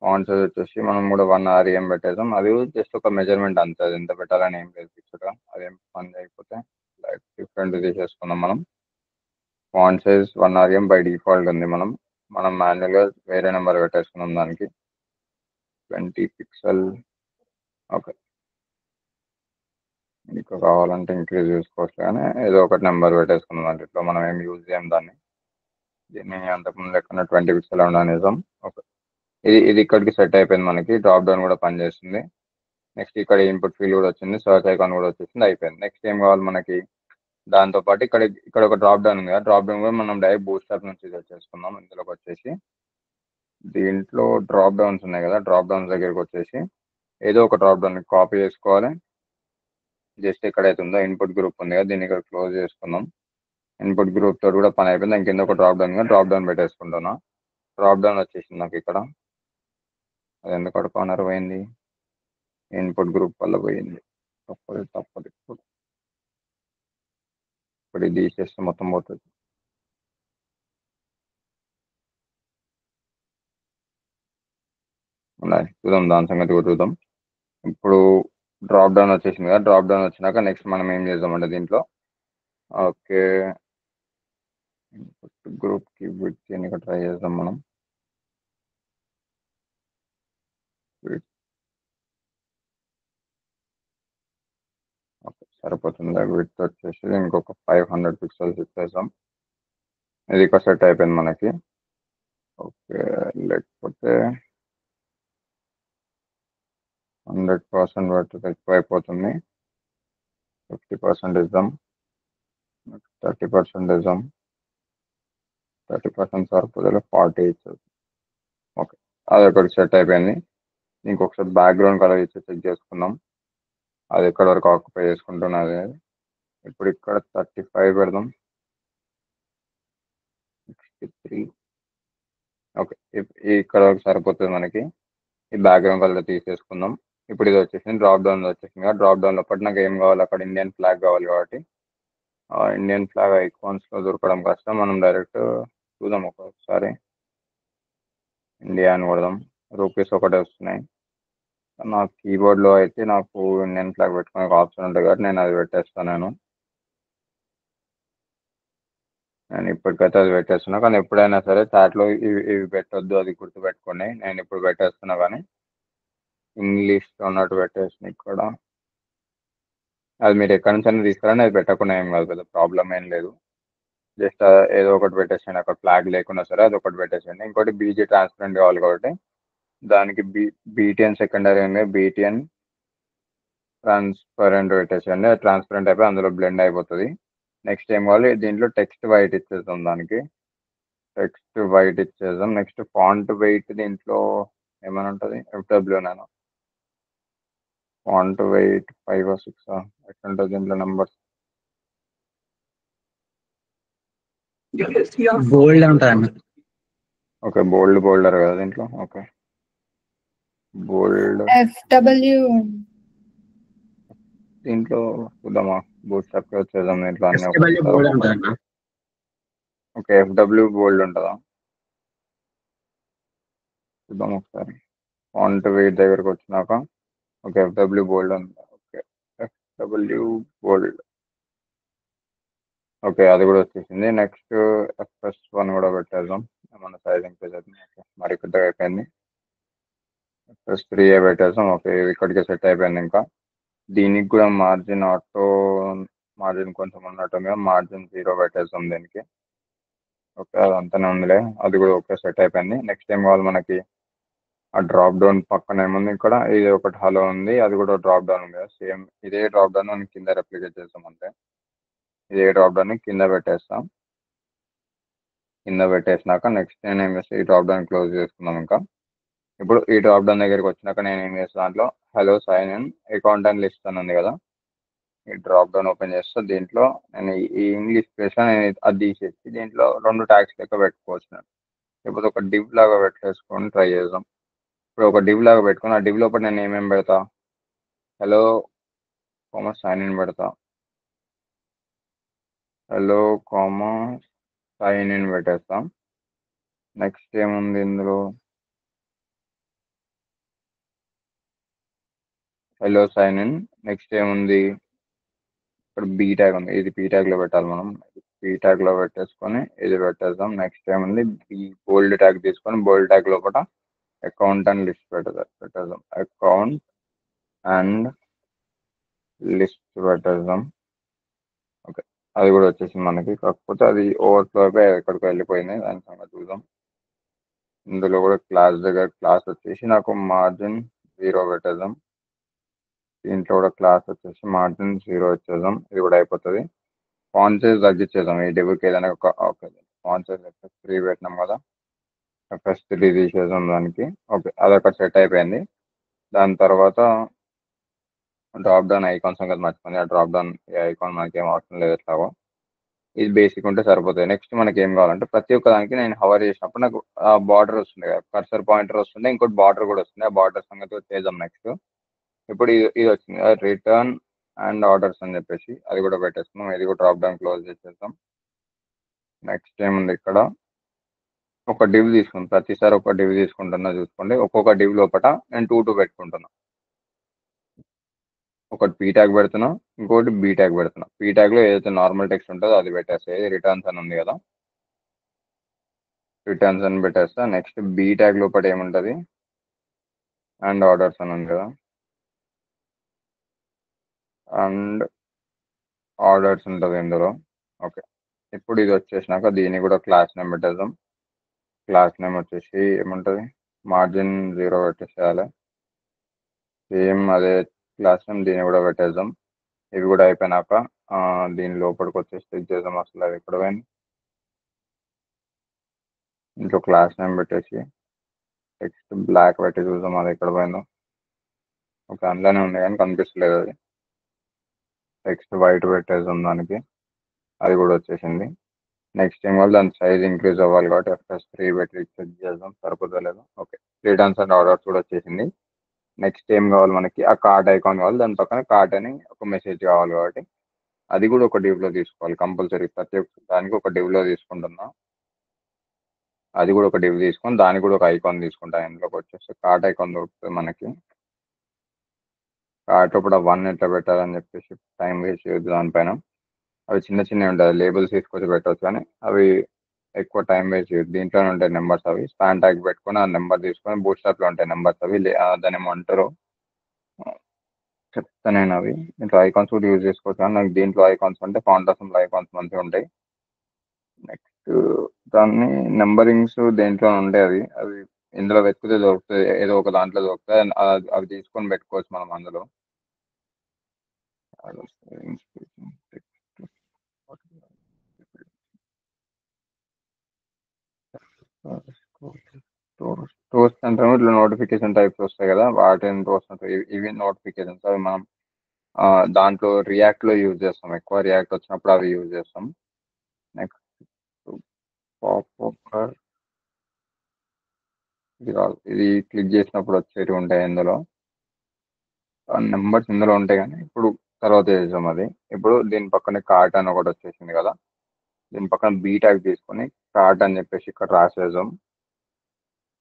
ఫాంట్ సైజ్ వచ్చేసి మనం కూడా 1 REM పెట్టేద్దాం. అది జస్ట్ ఒక మెజర్మెంట్ అంతే, అది ఎంత పెట్టాలని ఏం లేదు ఫిక్స్డ్గా. అదేం పని చేయకపోతే లైక్ డిఫరెంట్ తీసేసుకుందాం మనం. Font size 1 REM by default ఉంది. మనం మాన్యువల్గా వేరే నెంబర్ పెట్టేసుకున్నాం దానికి 20 పిక్సెల్. ఓకే, మీకు కావాలంటే ఇంక్రీజ్ చేసుకోవచ్చు కానీ ఏదో ఒకటి నెంబర్ పెట్టేసుకున్నాం దాంట్లో. ఇట్లా మనం ఏం యూజ్ చేయం దాన్ని. దీన్ని అంతకుముందు లెక్కన 20 పిక్సెల్ ఉండనిద్దాం. ఓకే, ఇది ఇక్కడికి సెట్ అయిపోయింది. మనకి డ్రాప్ డౌన్ కూడా పనిచేస్తుంది. నెక్స్ట్ ఇక్కడ ఇన్పుట్ ఫీల్డ్ కూడా వచ్చింది, సర్చ్ ఐకాన్ కూడా వచ్చేసింది, అయిపోయింది. నెక్స్ట్ ఏం కావాలి మనకి? దాంతోపాటు ఇక్కడ ఒక డ్రాప్ డౌన్ ఉంది కదా, డ్రాప్ డౌన్ కూడా మనం డైరెక్ట్ బూట్ స్టాప్ నుంచి చేసుకుందాం. ఇందులోకి వచ్చేసి దీంట్లో డ్రాప్ డౌన్స్ ఉన్నాయి కదా, డ్రాప్ డౌన్స్ దగ్గరికి వచ్చేసి ఏదో ఒక డ్రాప్ డౌన్ కాపీ చేసుకోవాలి. జస్ట్ ఎక్కడైతే ఉందో ఇన్పుట్ గ్రూప్ ఉంది కదా, దీన్ని ఇక్కడ క్లోజ్ చేసుకుందాం. ఇన్పుట్ గ్రూప్ తోటి కూడా పని అయిపోయింది. దాని కింద ఒక డ్రాప్ డౌన్ పెట్టేసుకుంటున్నా. డ్రాప్ డౌన్ వచ్చేసింది నాకు ఇక్కడ. అది ఎందుకు కార్నర్ పోయింది? ఇన్పుట్ గ్రూప్ వల్ల పోయింది. తప్పదు ఇప్పుడు ఇది తీసేస్తే మొత్తం పోతుంది. చూద్దాం, దాని సంగతి కూడా చూద్దాం. ఇప్పుడు డ్రాప్ డౌన్ వచ్చేసింది కదా, డ్రాప్ డౌన్ వచ్చినాక నెక్స్ట్ మనం ఏం చేద్దామంటే దీంట్లో ఓకే గ్రూప్కి విడ్త్ చేయడానికి ట్రై చేద్దాం మనం. ఓకే, సరిపోతుంది. విడ్త్ వచ్చేసి ఇంకొక 500 పిక్సెల్స్ ఇచ్చేసాం. ఇది ఇక్కడ సెట్ అయిపోయింది మనకి. ఓకే, లేకపోతే 100% విడ్త్ ఎక్కువ అయిపోతుంది. 50% ఇద్దాం, 30% ఇద్దాం. 30% సరిపోతే 40 ఇచ్చేది. ఓకే, అది ఒకటి సెట్ అయిపోయింది. ఇంకొకసారి బ్యాక్గ్రౌండ్ కలర్ ఇచ్చి చెక్ చేసుకుందాం అది ఎక్కడ వరకు ఆక్యుపై చేసుకుంటున్నది. ఇప్పుడు ఇక్కడ 35 పెడదాం. 63. ఓకే, ఇక్కడ వరకు సరిపోతుంది మనకి. ఈ బ్యాక్గ్రౌండ్ కలర్ తీసేసుకుందాం. ఇప్పుడు ఇది వచ్చేసింది, డ్రాప్ డౌన్ వచ్చేసింది కదా, డ్రాప్ డౌన్ లోపల నాకు ఏం కావాలి? అక్కడ ఇండియన్ ఫ్లాగ్ కావాలి కాబట్టి ఇండియన్ ఫ్లాగ్ ఐకాన్స్లో దొరకడం కష్టం. మనం డైరెక్ట్ చూద్దాం ఒకసారి. ఇండియా అని కొడదాం. రూపీస్ ఒకటే వస్తున్నాయి. నా కీబోర్డ్లో అయితే నాకు ఇండియన్ ఫ్లాగ్ పెట్టుకునే ఒక ఆప్షన్ ఉంటుంది కాబట్టి నేను అది పెట్టేస్తాను. నేను ఇప్పటికైతే అది పెట్టేస్తున్నా, కానీ ఎప్పుడైనా సరే చాట్లో ఇవి పెట్టొద్దు, అది గుర్తుపెట్టుకోండి. నేను ఇప్పుడు పెట్టేస్తున్నా కానీ ఇంగ్లీష్లో ఉన్నట్టు పెట్టేసిన ఇక్కడ. అది మీరు ఎక్కడి నుంచి అయినా తీసుకురండి, అది పెట్టకుండా ఏం కాదు, పెద్ద ప్రాబ్లం ఏం లేదు. జస్ట్ ఏదో ఒకటి పెట్టేసేయండి, అక్కడ ఫ్లాగ్ లేకున్నా సరే అది ఒకటి పెట్టేసేయండి. ఇంకోటి బీజీ ట్రాన్స్పరెంట్ కావాలి కాబట్టి దానికి బీటీఎన్ సెకండరీ ఉంది, బీటీఎన్ ట్రాన్స్పరెంట్ పెట్టేసేయండి. అది ట్రాన్స్పరెంట్ అయిపోయి అందులో బ్లెండ్ అయిపోతుంది. నెక్స్ట్ ఏం కావాలి? దీంట్లో టెక్స్ట్ వైట్ ఇచ్చేద్దాం. దానికి టెక్స్ట్ వైట్ ఇచ్చేద్దాం. నెక్స్ట్ ఫాంట్ వెయిట్ దీంట్లో ఏమైనా ఉంటుంది? FW నేను ఫాంట్ వెయిట్ 5 or 6 ఎట్లుంటుంది దీంట్లో నెంబర్స్? బోల్డ్ ఉంటుంది. ఓకే, బోల్డర్ కదా దీంట్లో. ఓకే, బోల్డ్ FW దీంట్లో చూద్దామా, బూట్ స్ట్రాప్కి వచ్చేద్దాం. దీంట్లో అన్ని ఎఫ్డబ్ల్యూ బోల్డ్ ఒక్కొక్కటి. ఉంటుందన్న. ఓకే, ఎఫ్డబ్ల్యూ బోల్డ్ ఉంటుందా? చూద్దాం ఒకసారి. ఫాంట్ వెయిట్ దగ్గరకు వచ్చినాక ఓకే, ఎఫ్డబ్ల్యూ బోల్డ్ ఉంది. ఓకే, ఎఫ్డబ్ల్యూ బోల్డ్. ఓకే, అది కూడా వచ్చేసింది. నెక్స్ట్ FS1 కూడా పెట్టేద్దాం. మన సైజ్ ఇంక్రీజ్ అవుతుంది. ఓకే, మరి కొద్దిగా అయిపోయింది. FS3 పెట్టేద్దాం. ఓకే, ఇక్కడికి సెట్ అయిపోయింది. ఇంకా దీనికి కూడా మార్జిన్ కొంచెం ఉన్నట్టుంది. మార్జిన్ 0 పెట్టేద్దాం దీనికి. ఓకే, అదంతానే ఉందిలే. అది కూడా ఓకే, సెట్ అయిపోయింది. నెక్స్ట్ ఏం కావాలి మనకి? ఆ డ్రాప్ డౌన్ పక్కన ఏముంది? ఇక్కడ ఇది ఒకటి హలో ఉంది, అది కూడా డ్రాప్ డౌన్ ఉంది కదా. సేమ్ ఇదే డ్రాప్ డౌన్ మనం కింద రెప్లికేట్ చేస్తాం అంతే. ఇదే డ్రాప్ డౌన్ కింద పెట్టేస్తాం. కింద పెట్టేసినాక నెక్స్ట్ నేను ఏం చేస్తాను, ఈ డ్రాప్ డౌన్ క్లోజ్ చేసుకుందాం. ఇంకా ఇప్పుడు ఈ డ్రాప్ డౌన్ దగ్గరికి వచ్చినాక నేను ఏం చేస్తాను, దాంట్లో హలో సైన్ ఇన్ అకౌంట్ అని లిస్ట్ అని ఉంది కదా. ఈ డ్రాప్ డౌన్ ఓపెన్ చేస్తా. దీంట్లో నేను ఈ ఇంగ్లీష్ స్పేస్లో నేను అది తీసేసి దీంట్లో 2 ట్యాగ్స్ లెక్క పెట్టుకోవచ్చు. లేకపోతే ఒక డివ్ లాగా పెట్టేసుకొని ట్రై చేద్దాం. ఇప్పుడు ఒక డివ్ లాగా పెట్టుకుని ఆ డివ్ లోపల నేను ఏమేమి పెడతా? హలో కామా సైన్ ఇన్ పెడతా. హలో కామా సైన్ ఇన్ పెట్టేస్తాం. నెక్స్ట్ ఏముంది ఇందులో? Hello sign in. నెక్స్ట్ ఏముంది? ఇక్కడ బీ ట్యాగ్ ఉంది, ఇది పీ ట్యాగ్ లో పెట్టాలి మనం. పీ ట్యాగ్ లో పెట్టేసుకొని ఇది పెట్టేద్దాం. నెక్స్ట్ ఏముంది? బీ బోల్డ్ ట్యాగ్ తీసుకొని బోల్డ్ ట్యాగ్ లోపల అకౌంట్ అండ్ లిస్ట్ పెట్టేద్దాం. అకౌంట్ అండ్ లిస్ట్ పెట్టేద్దాం. ఓకే, అది కూడా వచ్చేసింది మనకి. కాకపోతే అది ఓవర్ఫ్లో అయిపోయి ఎక్కడికి వెళ్ళిపోయింది, దాని సంగతి చూద్దాం. ఇందులో కూడా క్లాస్ దగ్గర క్లాస్ వచ్చేసి నాకు మార్జిన్ 0 పెట్టేద్దాం. దీంట్లో కూడా క్లాస్ వచ్చేసి మార్జిన్ 0 వచ్చేద్దాం. ఇది కూడా అయిపోతుంది. ఫాంట్ సైజ్ తగ్గించేద్దాం. ఈ డెబ్యూకి ఏదైనా ఓకే, ఫాంట్ సైజ్ FS3 పెట్టినాం కదా, FS3 తీసేద్దాం దానికి. ఓకే, అదొక సెట్ అయిపోయింది. దాని తర్వాత డ్రాప్ డౌన్ ఐకాన్ సంగతి మర్చిపోయింది. ఆ డ్రాప్ డౌన్ ఐకాన్ మనకి ఏం అవసరం లేదు ఎట్లాగో. ఇది బేసిక్ ఉంటే సరిపోతుంది. నెక్స్ట్ మనకి ఏం కావాలంటే ప్రతి ఒక్క దానికి నేను హవర్ చేసినప్పుడు నాకు బార్డర్ వస్తుంది కదా, కర్సర్ పాయింటర్ వస్తుంది, ఇంకోటి బార్డర్ కూడా వస్తుంది. ఆ బార్డర్ సంగతి చేద్దాం నెక్స్ట్. ఇప్పుడు ఇది వచ్చింది రిటర్న్ అండ్ ఆర్డర్స్ అని చెప్పేసి, అది కూడా పెట్టేసుకున్నాం. ఇది కూడా డ్రాప్ డౌన్ క్లోజ్ చేసేద్దాం. నెక్స్ట్ ఏముంది? ఇక్కడ ఒక డివ్ తీసుకుంటాం. ప్రతిసారి ఒక డివ్ తీసుకుంటున్నా చూసుకోండి. ఒక్కొక్క డివ్ లోపల నేను 2 పెట్టుకుంటున్నా. ఒకటి పీ ట్యాగ్ పెడుతున్నా, ఇంకోటి బీ ట్యాగ్ పెడుతున్నా. పీ ట్యాగ్ లో ఏదైతే నార్మల్ టెక్స్ట్ ఉంటుందో అది పెట్టేస్తాయి. రిటర్న్స్ అని ఉంది కదా, రిటర్న్స్ అని పెట్టేస్తా. నెక్స్ట్ బీ ట్యాగ్ లోపల ఏముంటుంది? అండ్ ఆర్డర్స్ అని ఉంది కదా, అండ్ ఆర్డర్స్ ఉంటుంది ఇందులో. ఓకే, ఇప్పుడు ఇది వచ్చేసినాక దీన్ని కూడా క్లాస్ నేమ్ పెట్టేద్దాం. క్లాస్ నేమ్ వచ్చేసి ఏముంటుంది? మార్జిన్ 0 పెట్టేసేయాలి. సేమ్ అదే క్లాస్ నేమ్ దీన్ని కూడా పెట్టేద్దాం. ఇవి కూడా అయిపోయినాక దీని లోపలికి వచ్చేసి చెక్ చేద్దాం అసలు అది ఎక్కడ పోయింది. ఇంట్లో క్లాస్ నేమ్ పెట్టేసి టెక్స్ట్ బ్లాక్ పెట్టి చూద్దాం అది ఎక్కడ పోయిందో. ఓకే, అందులోనే ఉంది కానీ కనిపిస్తలేదు అది. టెక్స్ట్ వైట్ పెట్టేద్దాం దానికి. అది కూడా వచ్చేసింది. నెక్స్ట్ ఏం కావాలి? దాని సైజ్ ఇంక్రీజ్ అవ్వాలి కాబట్టి FS3 పెట్టి చెక్ చేద్దాం సరిపోతలేదు. ఓకే, రిటర్న్స్ అండ్ ఆర్డర్స్ కూడా వచ్చేసింది. నెక్స్ట్ ఏం కావాలి మనకి? ఆ కార్ట్ ఐకాన్ కావాలి. దాని పక్కన కార్ట్ అని ఒక మెసేజ్ కావాలి కాబట్టి అది కూడా ఒక డివ్లో తీసుకోవాలి కంపల్సరీ. ప్రతి ఒక్క దానికి ఒక డివ్లో తీసుకుంటున్నా. అది కూడా ఒక డివ్ తీసుకొని దానికి కూడా ఒక ఐకాన్ తీసుకుంటాను. ఇందులోకి వచ్చేసి కార్ట్ ఐకాన్ దొరుకుతుంది మనకి. కార్ట్ ఇప్పుడు 1 ఎట్లా పెట్టాలని చెప్పేసి టైం వేస్ట్ చేయొద్దు దానిపైన. అవి చిన్న చిన్నవి ఉంటాయి, లేబుల్స్ తీసుకొచ్చి పెట్టవచ్చు కానీ అవి ఎక్కువ టైం వేస్ట్ చేయొద్దు. దీంట్లోనే ఉంటాయి నెంబర్స్. అవి స్పాన్ ట్యాగ్ పెట్టుకొని ఆ నెంబర్ తీసుకొని బూట్ స్ట్రాప్లో ఉంటాయి నెంబర్స్. అవి దాని ఏమంటారు చెప్తాను నేను. అవి దీంట్లో ఐకాన్స్ కూడా యూజ్ చేసుకోవచ్చు కానీ నాకు దీంట్లో ఐకాన్స్ అంటే ఫౌండేషన్లో ఐకాన్స్ మంచిగా ఉంటాయి. నెక్స్ట్ దాన్ని నెంబరింగ్స్ దేంట్లో ఉంటాయి. అవి ఇందులో వెతికితే దొరుకుతుంది, ఏదో ఒక దాంట్లో దొరుకుతాయి. అవి తీసుకొని పెట్టుకోవచ్చు మనం అందులో. టోస్ట్ అంటే ఇట్లా నోటిఫికేషన్ టైప్స్ వస్తాయి కదా, వాటిని టోస్ట్ అంటారు. ఇవి నోటిఫికేషన్స్. అవి మనం దాంట్లో రియాక్ట్లో యూజ్ చేస్తాం. ఎక్కువ రియాక్ట్ వచ్చినప్పుడు అవి యూజ్ చేస్తాం. నెక్స్ట్ పాపర్, ఇది కాదు, ఇది క్లిక్ చేసినప్పుడు వచ్చేవి ఉంటాయి ఇందులో. నెంబర్స్ ఇందులో ఉంటాయి కానీ ఇప్పుడు తర్వాత చేసాం అది. ఇప్పుడు దీని పక్కనే కార్ట్ అని ఒకటి వచ్చేసింది కదా, దీని పక్కన బీ ట్యాగ్ తీసుకొని కార్ట్ అని చెప్పేసి ఇక్కడ రాసేద్దాం.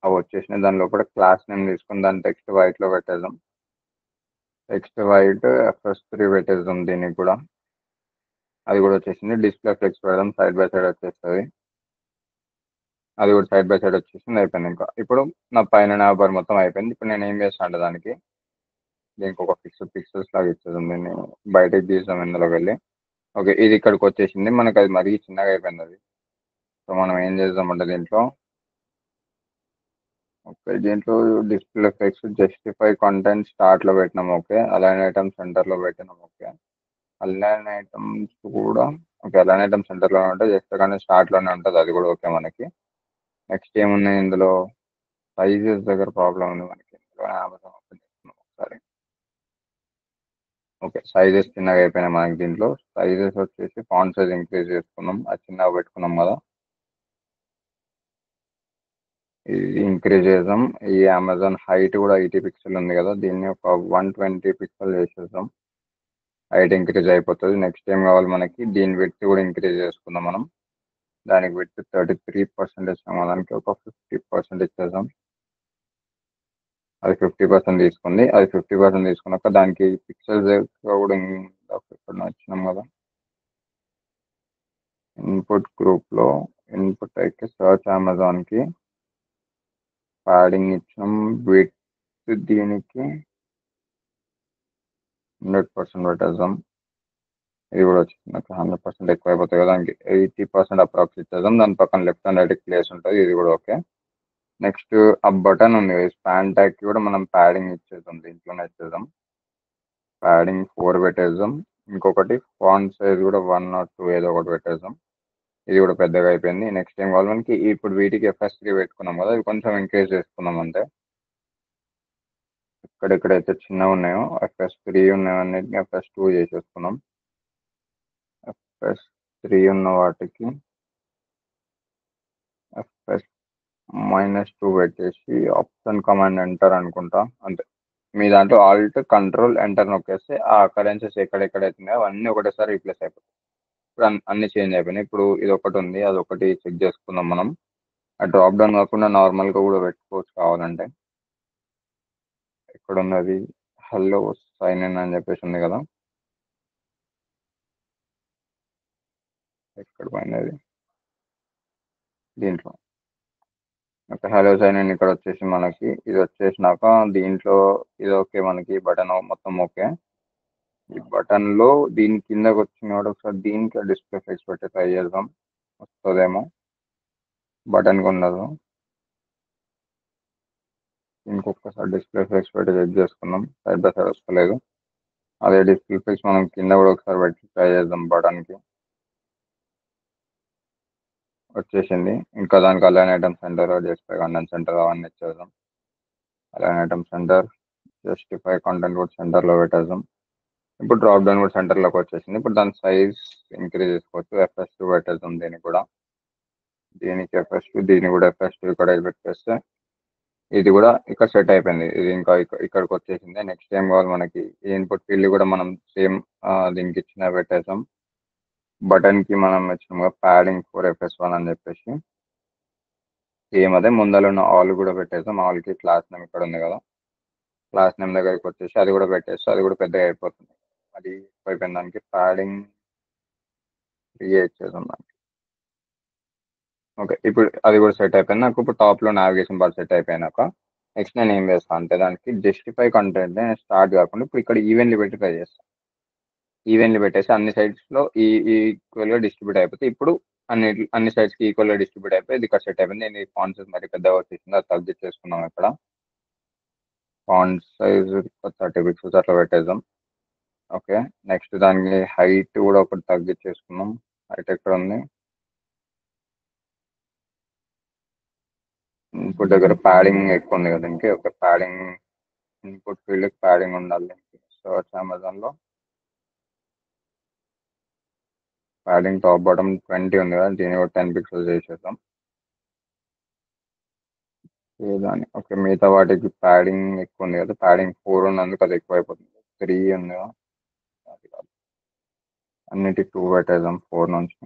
అవి వచ్చేసినాయి. దాని లోపల క్లాస్ నేమ్ తీసుకుని దాని టెక్స్ట్ వైట్లో పెట్టేద్దాం. టెక్స్ట్ వైట్ FS3 పెట్టేద్దాం దీనికి కూడా. అది కూడా వచ్చేసింది. డిస్ప్లే ఫ్లెక్స్ పెడదాం, సైడ్ బై సైడ్ వచ్చేస్తుంది. అది కూడా సైడ్ బై సైడ్ వచ్చేసింది, అయిపోయింది. ఇంకా ఇప్పుడు నా పైన నా బార్ మొత్తం అయిపోయింది. ఇప్పుడు నేను ఏం చేస్తాను అంటే దీనికి ఒక పిక్సెల్స్ లాగా ఇచ్చేద్దాం. దీన్ని బయటకు తీసాం ఇందులోకి వెళ్ళి. ఓకే, ఇది ఇక్కడికి వచ్చేసింది. మనకు అది మరీ చిన్నగా అయిపోయింది అది. సో మనం ఏం చేద్దామంటే దీంట్లో ఓకే, దీంట్లో డిస్ప్లే ఫ్లెక్స్ జస్టిఫై కంటెంట్ స్టార్ట్లో పెట్టినాం. ఓకే, అలైన్ ఐటమ్ సెంటర్లో పెట్టినాం. ఓకే, అలైన్ ఐటమ్స్ కూడా ఓకే, అలైన్ ఐటమ్ సెంటర్లోనే ఉంటుంది, జస్ట్ కానీ స్టార్ట్లోనే ఉంటుంది. అది కూడా ఓకే మనకి. నెక్స్ట్ ఏమున్నాయి ఇందులో, సైజెస్ దగ్గర ప్రాబ్లం ఉంది మనకి. అమెజాన్ ఓపెన్ చేస్తున్నాం ఒకసారి. ఓకే, సైజెస్ చిన్నగా అయిపోయినాయి మనకి. దీంట్లో సైజెస్ వచ్చేసి ఫాంట్ సైజ్ ఇంక్రీజ్ చేసుకున్నాం, అది చిన్నగా పెట్టుకున్నాం కదా, ఇది ఇంక్రీజ్ చేద్దాం. ఈ అమెజాన్ హైట్ కూడా 80 పిక్సెల్ ఉంది కదా, దీన్ని ఒక 120 పిక్సెల్ చేసేద్దాం. హైట్ ఇంక్రీజ్ అయిపోతుంది. నెక్స్ట్ ఏం కావాలి మనకి, దీని విడ్త్ కూడా ఇంక్రీజ్ చేసుకుందాం మనం. దానికి విడ్త్ 33% ఇస్తాం, దానికి ఒక 50% ఇచ్చేద్దాం. అది 50% తీసుకుంది. అది 50% తీసుకున్నాక దానికి పిక్సెల్స్ కూడా ఇక్కడ వచ్చినాం కదా, ఇన్పుట్ గ్రూప్లో ఇన్పుట్ అయితే సర్చ్ అమెజాన్కి ప్యాడింగ్ ఇచ్చాం. విడ్త్ దీనికి 100% పెట్టేద్దాం. ఇది కూడా వచ్చింది. 100% ఎక్కువ అయిపోతాయి కదా, దానికి 80% అప్రాక్స్ ఇచ్చేద్దాం. దాని పక్కన లెఫ్ట్ అండ్ రైట్ ప్లేస్ ఉంటుంది, ఇది కూడా ఓకే. నెక్స్ట్ ఆ బటన్ ఉంది కదా, స్పాన్ ట్యాగ్కి కూడా మనం ప్యాడింగ్ ఇచ్చేద్దాం, దీంట్లోనే ఇచ్చేద్దాం. ప్యాడింగ్ 4 పెట్టేద్దాం. ఇంకొకటి ఫాంట్ సైజ్ కూడా 1 or 2 ఏదో ఒకటి పెట్టేద్దాం. ఇది కూడా పెద్దగా అయిపోయింది. నెక్స్ట్ ఏం కావాలి మనకి, ఇప్పుడు వీటికి FS3 పెట్టుకున్నాం కదా, ఇది కొంచెం ఇంక్రీజ్ చేసుకున్నాం అంతే. ఎక్కడెక్కడైతే చిన్నగా ఉన్నాయో FS3 ఉన్నాయో అన్నిటిని FS2 చేసేసుకున్నాం. FS3 ఉన్న వాటికి FS-2 పెట్టేసి ఆప్షన్ కమాండ్ ఎంటర్ అనుకుంటా అంతే. మీ దాంట్లో ఆల్ట్ కంట్రోల్ ఎంటర్ నొక్కేస్తే ఆ కరెన్సీస్ ఎక్కడెక్కడైతే ఉన్నాయో అవన్నీ ఒకటేసారి రీప్లేస్ అయిపోతాయి. ఇప్పుడు అన్ని చేంజ్ అయిపోయినాయి. ఇప్పుడు ఇది ఒకటి ఉంది, అది ఒకటి చెక్ చేసుకుందాం మనం. ఆ డ్రాప్ డౌన్ కాకుండా నార్మల్గా కూడా పెట్టుకోవచ్చు కావాలంటే. ఎక్కడ ఉన్నది, హలో సైన్ ఇన్ అని చెప్పేసి ఉంది కదా, ఎక్కడ పోయినది, దీంట్లో ఓకే, హలో సైన్ ఇన్ ఇక్కడ వచ్చేసి మనకి ఇది వచ్చేసినాక దీంట్లో ఇది ఓకే, మనకి బటన్ మొత్తం ఓకే. ఈ బటన్లో దీని కిందకి వచ్చిన ఒకసారి దీనికి డిస్ప్లే ఫ్లెక్స్ పెట్టి ట్రై చేద్దాం, వస్తుందేమో. బటన్కి ఉండదు, ఇంకొకసారి డిస్ప్లే ఫ్లెక్స్ పెట్టి చెక్ చేసుకుందాం, సైడ్ బై సైడ్ వస్తలేదు. అదే డిస్ప్లే ఫ్లెక్స్ మనం కింద కూడా ఒకసారి పెట్టి ట్రై చేద్దాం, బటన్కి వచ్చేసింది. ఇంకా దానికి align item centre, display content centre అవన్నీ ఇచ్చేద్దాం. Align item centre, justify content కూడా సెంటర్లో పెట్టేద్దాం. ఇప్పుడు డ్రాప్ డౌన్ కూడా సెంటర్లోకి వచ్చేసింది. ఇప్పుడు దాని సైజ్ ఇంక్రీజ్ చేసుకోవచ్చు, FS2 పెట్టేద్దాం. దీనికి కూడా దీనికి FS2, దీనికి కూడా FS2 ఇక్కడ పెట్టేస్తే ఇది కూడా ఇక్కడ సెట్ అయిపోయింది. ఇది ఇంకా ఇక్కడికి వచ్చేసింది. నెక్స్ట్ ఏం కావాలి మనకి, ఈ ఇన్పుట్ ఫీల్డ్ కూడా మనం సేమ్ దీనికి ఇచ్చిన పెట్టేసాం. బటన్కి మనం ఇచ్చిన ప్యాడింగ్ 4 FS1 అని చెప్పేసి సేమ్ అదే ముందర ఉన్న ఆల్ కూడా పెట్టేసాం. ఆల్కి క్లాస్ నేమ్ ఇక్కడ ఉంది కదా, క్లాస్ నేమ్ దగ్గరికి వచ్చేసి అది కూడా పెట్టేస్తే అది కూడా పెద్దగా అయిపోతుంది. అది అయిపోయిన దానికి ప్యాడింగ్ 3 ఇచ్చేసాం దానికి. ఓకే, ఇప్పుడు అది కూడా సెట్ అయిపోయింది. నాకు ఇప్పుడు టాప్లో నావిగేషన్ బార్ సెట్ అయిపోయినాక నెక్స్ట్ నేను ఏం చేస్తాను అంటే దానికి జస్టిఫై కంటెంట్ స్టార్ట్ కాకుండా ఇప్పుడు ఇక్కడ ఈవెన్లీ పెట్టి ట్రై చేస్తాను. ఈవెన్లీ పెట్టేసి అన్ని సైడ్స్లో ఈక్వల్గా డిస్ట్రిబ్యూట్ అయిపోతే ఇప్పుడు అన్ని సైడ్స్కి ఈక్వల్గా డిస్ట్రిబ్యూట్ అయిపోయి ఇది ఇక్కడ సెట్ అయిపోయింది. నేను ఈ ఫాంట్ సైజ్ మరి పెద్దగా వచ్చేసింది, అది తగ్గించేసుకున్నాం. ఇక్కడ ఫాంట్ సైజ్ 30 పిక్సెల్స్ అట్లా పెట్టేద్దాం. ఓకే, నెక్స్ట్ దానికి హైట్ కూడా ఒకటి తగ్గించేసుకున్నాం. హైట్ ఎక్కడ ఉంది, ఇన్పుట్ దగ్గర ప్యాడింగ్ ఎక్కువ ఉంది కదా, ఇంకే ఒక ప్యాడింగ్ ఇన్పుట్ ఫీల్డ్కి ప్యాడింగ్ ఉండాలి. సర్చ్ అమెజాన్లో ప్యాడింగ్ టాప్ బాటమ్ 20 ఉంది కదా, దీన్ని కూడా 10 పిక్సెల్స్ చేసేద్దాం. దాన్ని ఓకే, మిగతా వాటికి ప్యాడింగ్ ఎక్కువ ఉంది కదా, ప్యాడింగ్ 4 ఉన్నందుకు అది ఎక్కువ అయిపోతుంది. 3 ఉంది కదా, అది అన్నిటికి 2 పెట్టేద్దాం 4 నుంచి.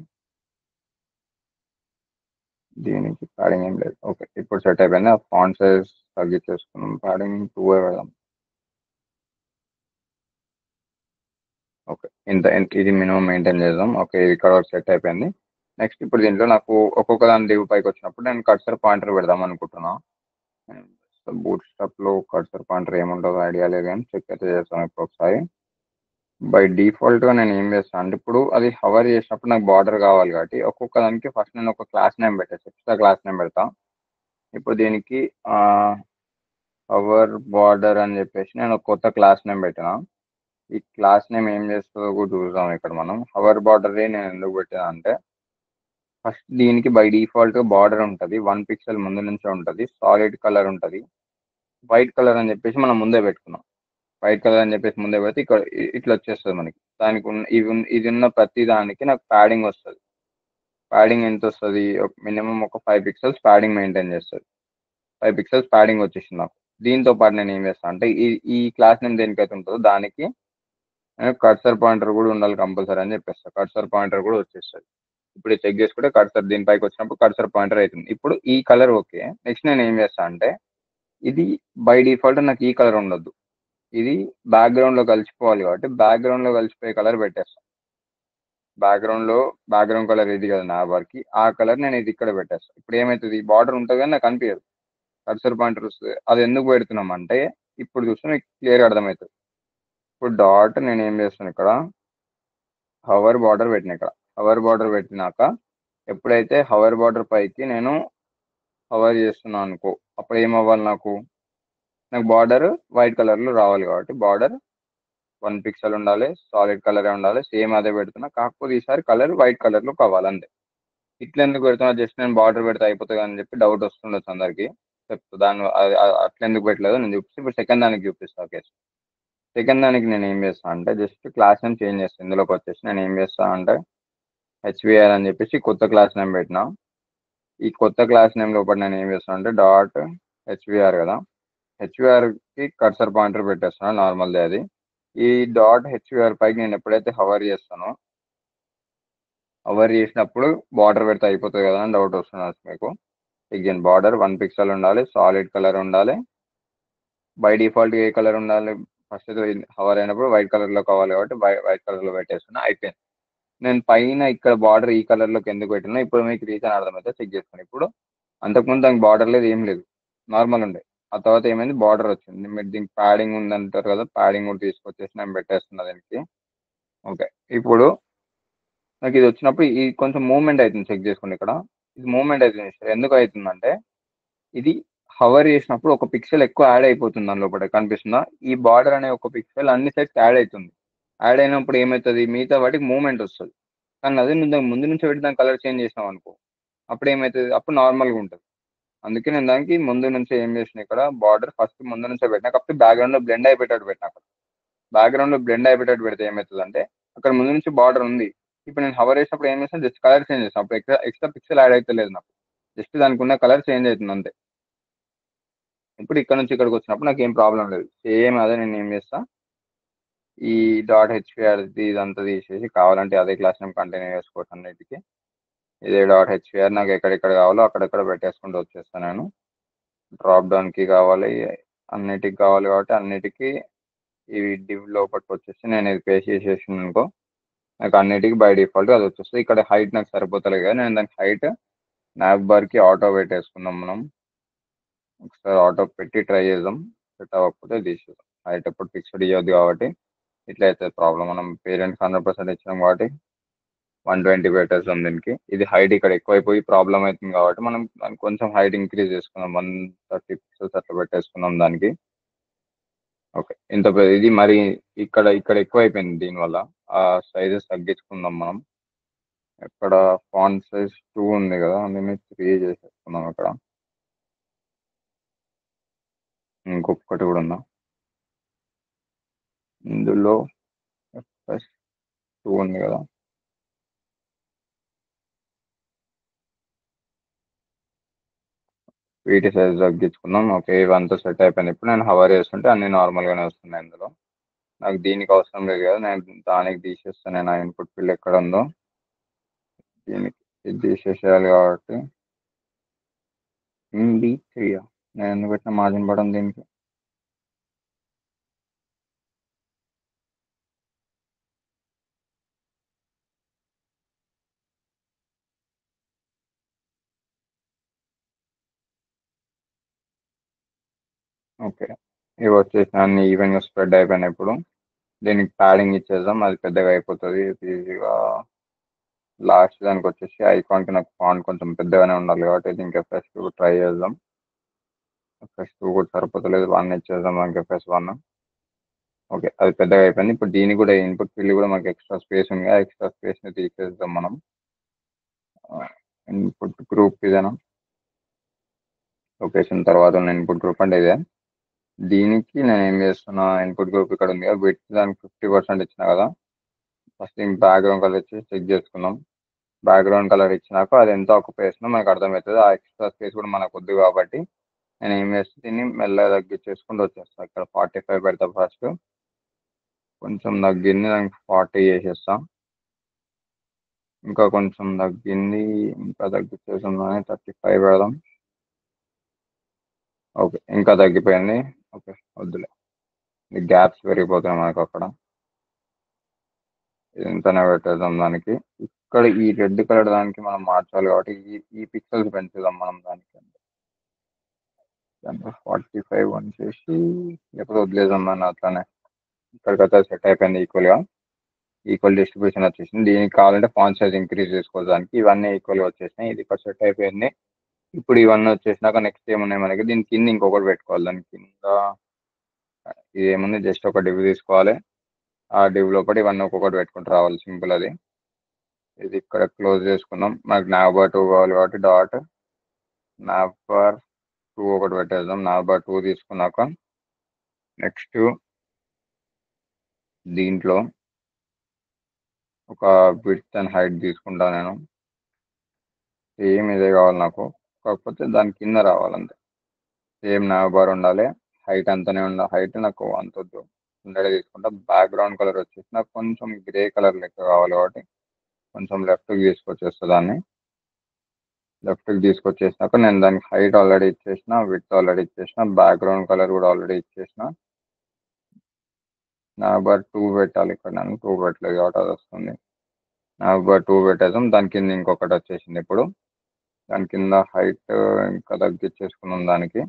దీనికి ప్యాడింగ్ ఏం లేదు. ఓకే, ఇప్పుడు సెట్ అయిపోయింది. ఆ ఫాంట్ సైజ్ తగ్గించేసుకున్నాం. ప్యాడింగ్ 2 పెడదాం. ఓకే, ఇది మినిమం మెయింటైన్ చేద్దాం. ఓకే, ఇది ఇక్కడ సెట్ అయిపోయింది. నెక్స్ట్ ఇప్పుడు దీంట్లో నాకు ఒక్కొక్క దాని దిగు పైకి వచ్చినప్పుడు నేను కర్సర్ పాయింటర్ పెడదాం అనుకుంటున్నా. బూట్ స్టాప్లో కర్సర్ పాయింటర్ ఏముంటుందో ఐడియా లేదు, కానీ చెక్ అయితే చేస్తాను ఇప్పుడు ఒకసారి. బై డిఫాల్ట్గా నేను ఏం చేస్తాను అంటే ఇప్పుడు అది హవర్ చేసినప్పుడు నాకు బార్డర్ కావాలి కాబట్టి ఒక్కొక్క దానికి ఫస్ట్ నేను ఒక క్లాస్ నేమ్ పెట్టేసి ఎక్స్ట్రా క్లాస్ నేమ్ పెడతా. ఇప్పుడు దీనికి హవర్ బార్డర్ అని చెప్పేసి నేను ఒక కొత్త క్లాస్ నేమ్ పెట్టినా. ఈ క్లాస్ నేమ్ ఏం చేస్తుందో కూడా చూద్దాం. ఇక్కడ మనం హవర్ బార్డర్ నేను ఎందుకు పెట్టినా అంటే ఫస్ట్ దీనికి బై డిఫాల్ట్ బార్డర్ ఉంటుంది, 1 పిక్సెల్ ముందు నుంచే ఉంటుంది, సాలిడ్ కలర్ ఉంటుంది, వైట్ కలర్ అని చెప్పేసి మనం ముందే పెట్టుకున్నాం. వైట్ కలర్ అని చెప్పేసి ముందే పెడితే ఇక్కడ ఇట్లా వచ్చేస్తుంది మనకి. దానికి ఇది ఉన్న ప్రతి దానికి నాకు ప్యాడింగ్ వస్తుంది. ప్యాడింగ్ ఎంత వస్తుంది? మినిమం ఒక 5 పిక్సెల్స్ ప్యాడింగ్ మెయింటైన్ చేస్తుంది. 5 పిక్సెల్స్ ప్యాడింగ్ వచ్చేసింది నాకు. దీంతో పాటు నేను ఏం చేస్తాను అంటే ఈ క్లాస్ నేమ్ దేనికైతే ఉంటుందో దానికి కర్సర్ పాయింటర్ కూడా ఉండాలి కంపల్సరీ అని చెప్పేస్తా. కర్సర్ పాయింటర్ కూడా వచ్చేస్తుంది. ఇప్పుడు చెక్ చేసుకుంటే కర్సర్ దీనిపైకి వచ్చినప్పుడు కర్సర్ పాయింటర్ అవుతుంది. ఇప్పుడు ఈ కలర్ ఓకే. నెక్స్ట్ నేను ఏం చేస్తాను అంటే ఇది బై డిఫాల్ట్ నాకు ఈ కలర్ ఉండొద్దు, ఇది బ్యాక్గ్రౌండ్లో కలిసిపోవాలి కాబట్టి బ్యాక్గ్రౌండ్లో కలిసిపోయే కలర్ పెట్టేస్తాను. బ్యాక్గ్రౌండ్ కలర్ ఇది కదా నా వర్కి, ఆ కలర్ నేను ఇది ఇక్కడ పెట్టేస్తాను. ఇప్పుడు ఏమవుతుంది, బార్డర్ ఉంటుంది కానీ నాకు అనిపించదు, కర్సర్ పాయింటర్ వస్తుంది. అది ఎందుకు పెడుతున్నాం అంటే ఇప్పుడు చూస్తే మీకు క్లియర్గా అర్థమవుతుంది. ఇప్పుడు డాట్ నేను ఏం చేస్తాను, ఇక్కడ హవర్ బార్డర్ పెట్టిన. ఇక్కడ హవర్ బార్డర్ పెట్టినాక ఎప్పుడైతే హవర్ బార్డర్ పైకి నేను హవర్ చేస్తున్నాను అనుకో, అప్పుడు ఏమవ్వాలి, నాకు బార్డర్ వైట్ కలర్లో రావాలి కాబట్టి బార్డర్ 1 పిక్సెల్ ఉండాలి, సాలిడ్ కలరే ఉండాలి. సేమ్ అదే పెడుతున్నా, కాకపోతే ఈసారి కలర్ వైట్ కలర్లో కావాలి అంతే. ఇట్లా ఎందుకు పెడుతున్నా, జస్ట్ నేను బార్డర్ పెడితే అయిపోతుంది అని చెప్పి డౌట్ వస్తుండొచ్చు అందరికి. చెప్తా దాన్ని అట్లా ఎందుకు పెట్టలేదు నేను చూపిస్తే. ఇప్పుడు సెకండ్ దానికి చూపిస్తాను. ఓకే, సెకండ్ దానికి నేను ఏం చేస్తాను అంటే జస్ట్ క్లాస్ నేమ్ చేంజ్ చేస్తాను. ఇందులోకి వచ్చేసి నేను ఏం చేస్తాను అంటే హెచ్విఆర్ అని చెప్పేసి కొత్త క్లాస్ నేమ్ పెట్టినా. ఈ కొత్త క్లాస్ నేమ్ లోపల నేను ఏం చేస్తాను అంటే డాట్ హెచ్విఆర్ కదా, హెచ్విఆర్కి కర్సర్ పాయింటర్ పెట్టేస్తాను నార్మల్దే అది. ఈ డాట్ హెచ్విఆర్ పైకి నేను ఎప్పుడైతే హవర్ చేస్తానో, హవర్ చేసినప్పుడు బార్డర్ పెడితే అయిపోతుంది కదా అని డౌట్ వస్తుంది మీకు. అగైన్ బార్డర్ 1 పిక్సెల్ ఉండాలి, సాలిడ్ కలర్ ఉండాలి. బై డిఫాల్ట్ ఏ కలర్ ఉండాలి, ఫస్ట్ హవర్ అయినప్పుడు వైట్ కలర్లో కావాలి కాబట్టి వైట్ కలర్లో పెట్టేస్తున్నా. అయిపోయింది. నేను పైన ఇక్కడ బార్డర్ ఈ కలర్లోకి ఎందుకు పెట్టినా ఇప్పుడు మీకు రీజన్ అర్థమైతే చెక్ చేసుకోండి. ఇప్పుడు అంతకుముందు దానికి బార్డర్ లేదు, ఏం లేదు, నార్మల్ ఉండే. ఆ తర్వాత ఏమైంది, బార్డర్ వచ్చింది. మీరు దీనికి ప్యాడింగ్ ఉంది అంటారు కదా, ప్యాడింగ్ కూడా తీసుకొచ్చేసి నేను పెట్టేస్తున్నా దీనికి. ఓకే, ఇప్పుడు నాకు ఇది వచ్చినప్పుడు ఇది కొంచెం మూవ్మెంట్ అవుతుంది, చెక్ చేసుకోండి. ఇక్కడ ఇది మూవ్మెంట్ అవుతుంది. ఎందుకు అవుతుందంటే ఇది హవర్ చేసినప్పుడు ఒక పిక్సెల్ ఎక్కువ యాడ్ అయిపోతుంది దాని లోపల, కనిపిస్తుందా? ఈ బార్డర్ అనే ఒక పిక్సెల్ అన్ని సైడ్స్ యాడ్ అవుతుంది. యాడ్ అయినప్పుడు ఏమవుతుంది, మిగతా వాటికి మూవ్మెంట్ వస్తుంది. కానీ అదే నువ్వు దానికి ముందు నుంచి పెట్టి దాని కలర్ చేంజ్ చేసినావు అనుకో, అప్పుడు ఏమవుతుంది, అప్పుడు నార్మల్గా ఉంటుంది. అందుకే నేను దానికి ముందు నుంచే ఏం చేసిన, ఇక్కడ బార్డర్ ఫస్ట్ ముందు నుంచే పెట్టినా. కాబట్టి బ్యాక్గ్రౌండ్లో బ్లెండ్ అయిపోయేటట్టు పెట్టినా. అక్కడ బ్యాక్గ్రౌండ్లో బ్లెండ్ అయిపోయేటట్టు పెడితే ఏమవుతుంది అంటే అక్కడ ముందు నుంచి బార్డర్ ఉంది. ఇప్పుడు నేను హవర్ చేసినప్పుడు ఏం చేస్తాను, జస్ట్ కలర్ చేంజ్ చేస్తాను. అప్పుడు ఎక్స్ట్రా పిక్సెల్ యాడ్ అయితే లేదు నాకు, జస్ట్ దానికి ఉన్న కలర్ చేంజ్ అవుతుంది అంతే. ఇప్పుడు ఇక్కడ నుంచి ఇక్కడికి వచ్చినప్పుడు నాకు ఏం ప్రాబ్లం లేదు. సేమ్ అదే నేను ఏం చేస్తా, ఈ డాట్ హెచ్పిఆర్ ఇదంతా తీసేసి కావాలంటే అదే క్లాస్ నేమ్ కంటిన్యూ చేసుకోవచ్చు అన్నిటికీ. ఇదే డాట్ హెచ్పిఆర్ నాకు ఎక్కడెక్కడ కావాలో అక్కడెక్కడ పెట్టేసుకుంటూ వచ్చేస్తాను నేను. డ్రాప్ డౌన్కి కావాలి, అన్నిటికి కావాలి కాబట్టి అన్నిటికీ ఈ డివ్ లోపలికి వచ్చేసి నేను ఇది పేస్ట్ చేసేసాను అనుకో, నాకు అన్నిటికీ బై డిఫాల్ట్ అది వచ్చేస్తుంది. ఇక్కడ హైట్ నాకు సరిపోతలేదు కదా, నేను దానికి హైట్ నాప్ బార్కి ఆటో పెట్టేసుకుందాం. మనం ఒకసారి ఆటో పెట్టి ట్రై చేద్దాం, సెట్ అవ్వకపోతే తీసేద్దాం. హైట్ ఎప్పుడు ఫిక్స్డ్ ఇవ్వద్దు కాబట్టి ఇట్లా అయితే ప్రాబ్లం. మనం పేరెంట్స్ 100% ఇచ్చినాం కాబట్టి 120 పెట్టేస్తాం దీనికి. ఇది హైట్ ఇక్కడ ఎక్కువైపోయి ప్రాబ్లం అవుతుంది కాబట్టి మనం దానికి కొంచెం హైట్ ఇంక్రీజ్ చేసుకుందాం, 130 పిక్సెల్స్ అట్లా పెట్టేసుకుందాం దానికి. ఓకే, ఇది మరి ఇక్కడ ఇక్కడ ఎక్కువైపోయింది, దీనివల్ల ఆ సైజెస్ తగ్గించుకుందాం మనం. ఇక్కడ ఫాంట్ సైజ్ 2 ఉంది కదా, అందుకని 3 చేసేసుకుందాం. ఇక్కడ ఇంకొకటి కూడా ఉందా, ఇందులో ప్లస్ 2 ఉంది కదా, వీటి సైజ్ తగ్గించుకుందాం. ఓకే, ఇవంతా సెట్ అయిపోయింది. ఇప్పుడు నేను హవర్ చేస్తుంటే అన్ని నార్మల్గానే వస్తున్నాయి. ఇందులో నాకు దీనికి అవసరం లేదు కదా, నేను దానికి తీసేస్తాను. నేను ఆ ఇన్పుట్ ఫీల్డ్ ఎక్కడ ఉందో దీనికి ఇది తీసేసేయాలి కాబట్టి MD3 నేను ఎందుకు పెట్టిన మార్జిన్ పడడం దీనికి. ఓకే, ఇవి వచ్చేసి అన్ని ఈవెన్గా స్ప్రెడ్ అయిపోయినాయి. ఇప్పుడు దీనికి ప్యాడింగ్ ఇచ్చేద్దాం, అది పెద్దగా అయిపోతుంది ఈజీగా. లాస్ట్ దానికి వచ్చేసి ఐకాన్కి నాకు ఫాంట్ కొంచెం పెద్దగానే ఉండాలి కాబట్టి దీనికి FS2 ట్రై చేద్దాం. FS2 కూడా సరిపోతలేదు, 1 ఇచ్చేద్దాం దానికి FS1. ఓకే, అది పెద్దగా అయిపోయింది. ఇప్పుడు దీనికి కూడా ఇన్పుట్ ఫీల్డ్ కూడా మనకి ఎక్స్ట్రా స్పేస్ ఉంది, ఆ ఎక్స్ట్రా స్పేస్ని తీసేద్దాం మనం. ఇన్పుట్ గ్రూప్ ఇదేనా, లొకేషన్ తర్వాత ఉన్న ఇన్పుట్ గ్రూప్ అంటే ఇదే. దీనికి నేను ఏం చేస్తున్నా, ఇన్పుట్ గ్రూప్ ఇక్కడ ఉంది కదా, విత్ దానికి 50% ఇచ్చిన కదా. ఫస్ట్ దీనికి బ్యాక్గ్రౌండ్ కలర్ ఇచ్చి చెక్ చేసుకుందాం. బ్యాక్గ్రౌండ్ కలర్ ఇచ్చినాక అది ఎంత ఆక్యుపై చేస్తుందో మనకు అర్థమవుతుంది. ఆ ఎక్స్ట్రా స్పేస్ కూడా మనకు వద్దు కాబట్టి నేను ఏం చేస్తే దీన్ని మెల్లగా తగ్గించేసుకుంటూ వచ్చేస్తాను. ఇక్కడ 45 పెడతా, ఫస్ట్ కొంచెం తగ్గింది దానికి 40 చేసేస్తా. ఇంకా కొంచెం తగ్గింది, ఇంకా తగ్గించేసాం, 35 పెడదాం. ఓకే, ఇంకా తగ్గిపోయింది. ఓకే వద్దులే, ఈ గ్యాప్స్ పెరిగిపోతున్నాయి మనకు అక్కడ. ఇంతనే పెట్టేద్దాం దానికి. ఇక్కడ ఈ రెడ్ కలర్ దానికి మనం మార్చాలి కాబట్టి ఈ పిక్సెల్స్ పెంచుదాం మనం దానికి. 45 వన్ చేసి లేకపోతే వదిలేద్దాం దాన్ని అట్లానే. ఇక్కడికైతే సెట్ అయిపోయింది, ఈక్వల్ డిస్ట్రిబ్యూషన్ వచ్చేసింది. దీనికి కావాలంటే ఫాంట్ సైజ్ ఇంక్రీజ్ చేసుకోవచ్చు దానికి. ఇవన్నీ ఈక్వల్గా వచ్చేసినాయి, ఇది ఇక్కడ సెట్ అయిపోయింది. ఇప్పుడు ఇవన్నీ వచ్చేసినాక నెక్స్ట్ ఏమున్నాయి మనకి, దీని కింద ఇంకొకటి పెట్టుకోవాలి. దాని కింద ఇది ఏముంది, జస్ట్ ఒక డివ్ తీసుకోవాలి. ఆ డివ్ లోపల ఇవన్నీ ఒక్కొక్కటి పెట్టుకుంటూ రావాలి, సింపుల్ అది. ఇది ఇక్కడ క్లోజ్ చేసుకుందాం. మనకు nav2 కావాలి కాబట్టి డాట్ nav2 ఒకటి పెట్టేద్దాం. nav2 తీసుకున్నాక నెక్స్ట్ దీంట్లో ఒక విడ్త్ అండ్ హైట్ తీసుకుంటా నేను. సేమ్ ఇదే కావాలి నాకు, కాకపోతే దాని కింద రావాలంతే. సేమ్ nav ఉండాలి, హైట్ అంతనే ఉండాలి. హైట్ నాకు అంత వద్దు, 100 తీసుకుంటా. బ్యాక్గ్రౌండ్ కలర్ వచ్చేసి నాకు కొంచెం గ్రే కలర్ లెక్క కావాలి కాబట్టి కొంచెం లెఫ్ట్కి తీసుకొచ్చేస్తా. దాన్ని లెఫ్ట్కి తీసుకొచ్చేసినాక నేను దానికి హైట్ ఆల్రెడీ ఇచ్చేసిన, విడ్త్ ఆల్రెడీ ఇచ్చేసిన, బ్యాక్గ్రౌండ్ కలర్ కూడా ఆల్రెడీ ఇచ్చేసిన. nav2 పెట్టాలి, ఇక్కడ నేను 2 పెట్టలేదు కాబట్టి అది వస్తుంది. nav2 పెట్టేద్దాం. దాని కింద ఇంకొకటి వచ్చేసింది. ఇప్పుడు దాని కింద హైట్ ఇంకా తగ్గించేసుకున్నాం. దానికి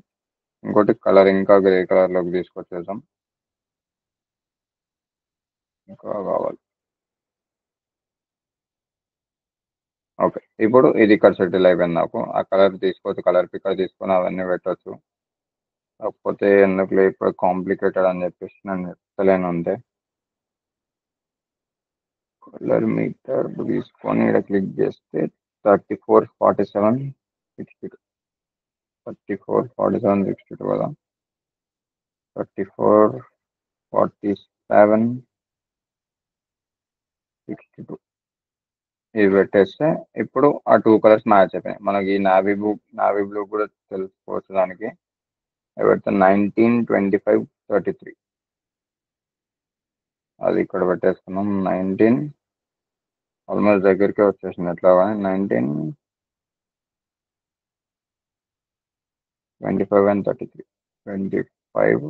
ఇంకోటి కలర్ ఇంకా గ్రే కలర్లోకి తీసుకొచ్చేద్దాం, ఇంకా కావాలి. ఓకే, ఇప్పుడు ఇది ఇక్కడ సెటిల్ అయిపోయింది. నాకు ఆ కలర్ తీసుకోవచ్చు, కలర్ పిక్కర్ తీసుకొని అవన్నీ పెట్టవచ్చు. కాకపోతే ఎందుకు ఇప్పుడు కాంప్లికేటెడ్ అని చెప్పేసి నేను చెప్తలేను అంతే. కలర్ మీటర్ తీసుకొని ఇక్కడ క్లిక్ చేస్తే 34, 47, 62, 34, 47, 62 కదా. 34, 47, 62 ఇవి పెట్టేస్తే ఇప్పుడు ఆ 2 కలర్స్ మ్యాచ్ అయిపోయాయి. మనకి నావీ బ్లూ కూడా తెలుసుకోవచ్చు. దానికి పెడితే 19, 25, 33 అది ఇక్కడ పెట్టేసుకున్నాం. 19 ఆల్మోస్ట్ దగ్గరికి వచ్చేసింది. ఎట్లా 19, 25 అండ్ 33, 25,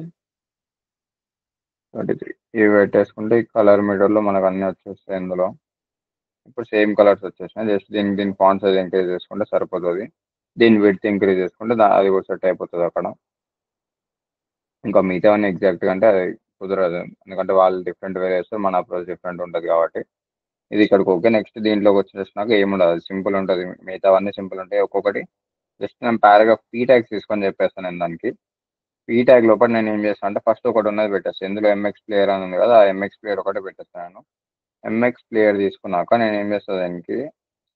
33 ఇవి పెట్టేసుకుంటే ఈ కలర్ మీటర్లో మనకు అన్నీ వచ్చేస్తాయి ఇందులో. ఇప్పుడు సేమ్ కలర్స్ వచ్చేసినాయి. జస్ట్ దీని ఫాంట్ సైజ్ ఇంక్రీజ్ చేసుకుంటే సరిపోతుంది. దీని విడ్త్ ఇంక్రీజ్ చేసుకుంటే అది కూడా సెట్ అయిపోతుంది అక్కడ. ఇంకా మిగతావన్నీ ఎగ్జాక్ట్గా అంటే అది కుదరదు, ఎందుకంటే వాళ్ళు డిఫరెంట్ వేరే చేస్తారు, మన అప్రోచ్ డిఫరెంట్ ఉంటుంది కాబట్టి. ఇది ఇక్కడికి ఓకే. నెక్స్ట్ దీంట్లోకి వచ్చేసినాక ఏముండదు, సింపుల్ ఉంటుంది. మిగతావన్నీ సింపుల్ ఉంటాయి. ఒక్కొక్కటి జస్ట్ నేను పారాగ్రాఫ్ పీ ట్యాగ్ తీసుకొని చెప్పేస్తాను. నేను దానికి పీ ట్యాగ్ లోపల నేను ఏం చేస్తాను అంటే ఫస్ట్ ఒకటి ఉన్నది పెట్టేస్తాను. ఇందులో MX ప్లేయర్ అని ఉంది కదా, ఆ MX ప్లేయర్ ఒకటి పెట్టేస్తాను. MX ప్లేయర్ తీసుకున్నాక నేను ఏం చేస్తాను, దానికి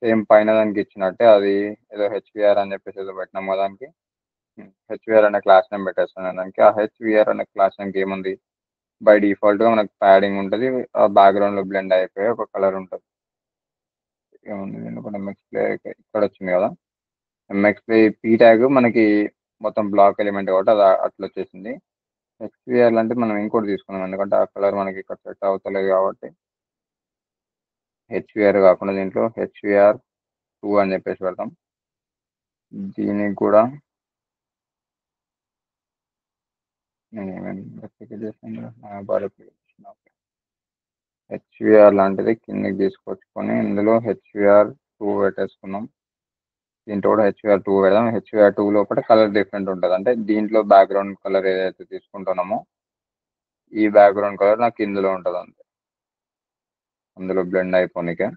సేమ్ పైన దానికి ఇచ్చినట్టే అది ఏదో HVR అని చెప్పేసి ఏదో పెట్టినాం కదా, దానికి HVR అనే క్లాస్ నేమ్ పెట్టేస్తాను. దానికి ఆ HVR అనే క్లాస్ నేమ్కి ఏముంది, బై డిఫాల్ట్గా మనకు ప్యాడింగ్ ఉంటుంది. ఆ బ్యాక్గ్రౌండ్లో బ్లెండ్ అయిపోయి ఒక కలర్ ఉంటుంది. ఏముంది ఎందుకంటే MX ప్లేయర్ ఇక్కడ వచ్చింది కదా, MX ప్లే పీ ట్యాగ్ మనకి మొత్తం బ్లాక్ ఎలిమెంట్ కాబట్టి అది అట్లా వచ్చేసింది. హెచ్విఆర్ అంటే మనం ఇంకోటి తీసుకున్నాం, ఎందుకంటే ఆ కలర్ మనకి ఇక్కడ సెట్ అవుతలేదు కాబట్టి హెచ్విఆర్ కాకుండా దీంట్లో HVR2 అని చెప్పేసి పెడతాం. దీనికి కూడా నేను ఏమేమి రెప్లికేట్ చేసాను, హెచ్విఆర్ లాంటిది కిందకి తీసుకొచ్చుకొని ఇందులో HVR2 పెట్టేసుకున్నాం. దీంట్లో కూడా HVR2 పెడదాం. HVR2 లోపల కలర్ డిఫరెంట్ ఉంటుంది, అంటే దీంట్లో బ్యాక్గ్రౌండ్ కలర్ ఏదైతే తీసుకుంటున్నామో ఈ బ్యాక్గ్రౌండ్ కలర్ నాకు ఇందులో ఉంటుంది అంతే, అందులో బ్లెండ్ అయిపోనికే.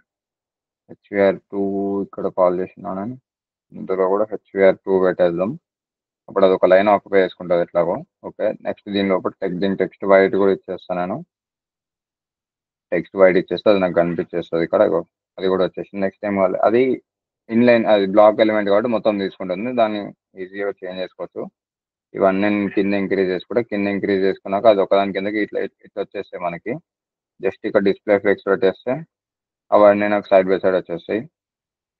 HVR2 ఇక్కడ కాల్ చేసినాను, ఇందులో కూడా HVR2 పెట్టేద్దాం. అప్పుడు అది ఒక లైన్ ఆక్యుపై చేసుకుంటుంది ఎట్లాగో. ఓకే, నెక్స్ట్ దీని లోపల దీని టెక్స్ట్ వైట్ కూడా ఇచ్చేస్తాను నేను. టెక్స్ట్ వైట్ ఇచ్చేస్తే అది నాకు కనిపించేస్తుంది ఇక్కడ, అది కూడా వచ్చేసింది. నెక్స్ట్ టైం అది ఇన్లైన్, అది బ్లాక్ ఎలిమెంట్ కాబట్టి మొత్తం తీసుకుంటుంది, దాన్ని ఈజీగా చేంజ్ చేసుకోవచ్చు. ఇవన్నీ కింద ఇంక్రీజ్ చేసుకుంటే, కింద ఇంక్రీజ్ చేసుకున్నాక అది ఒకదాని కిందకి ఇట్లా ఇట్లా వచ్చేస్తాయి మనకి. జస్ట్ ఇక్కడ డిస్ప్లే ఫ్లెక్స్ పెట్టేస్తే అవన్నీ నాకు సైడ్ బై సైడ్ వచ్చేస్తాయి.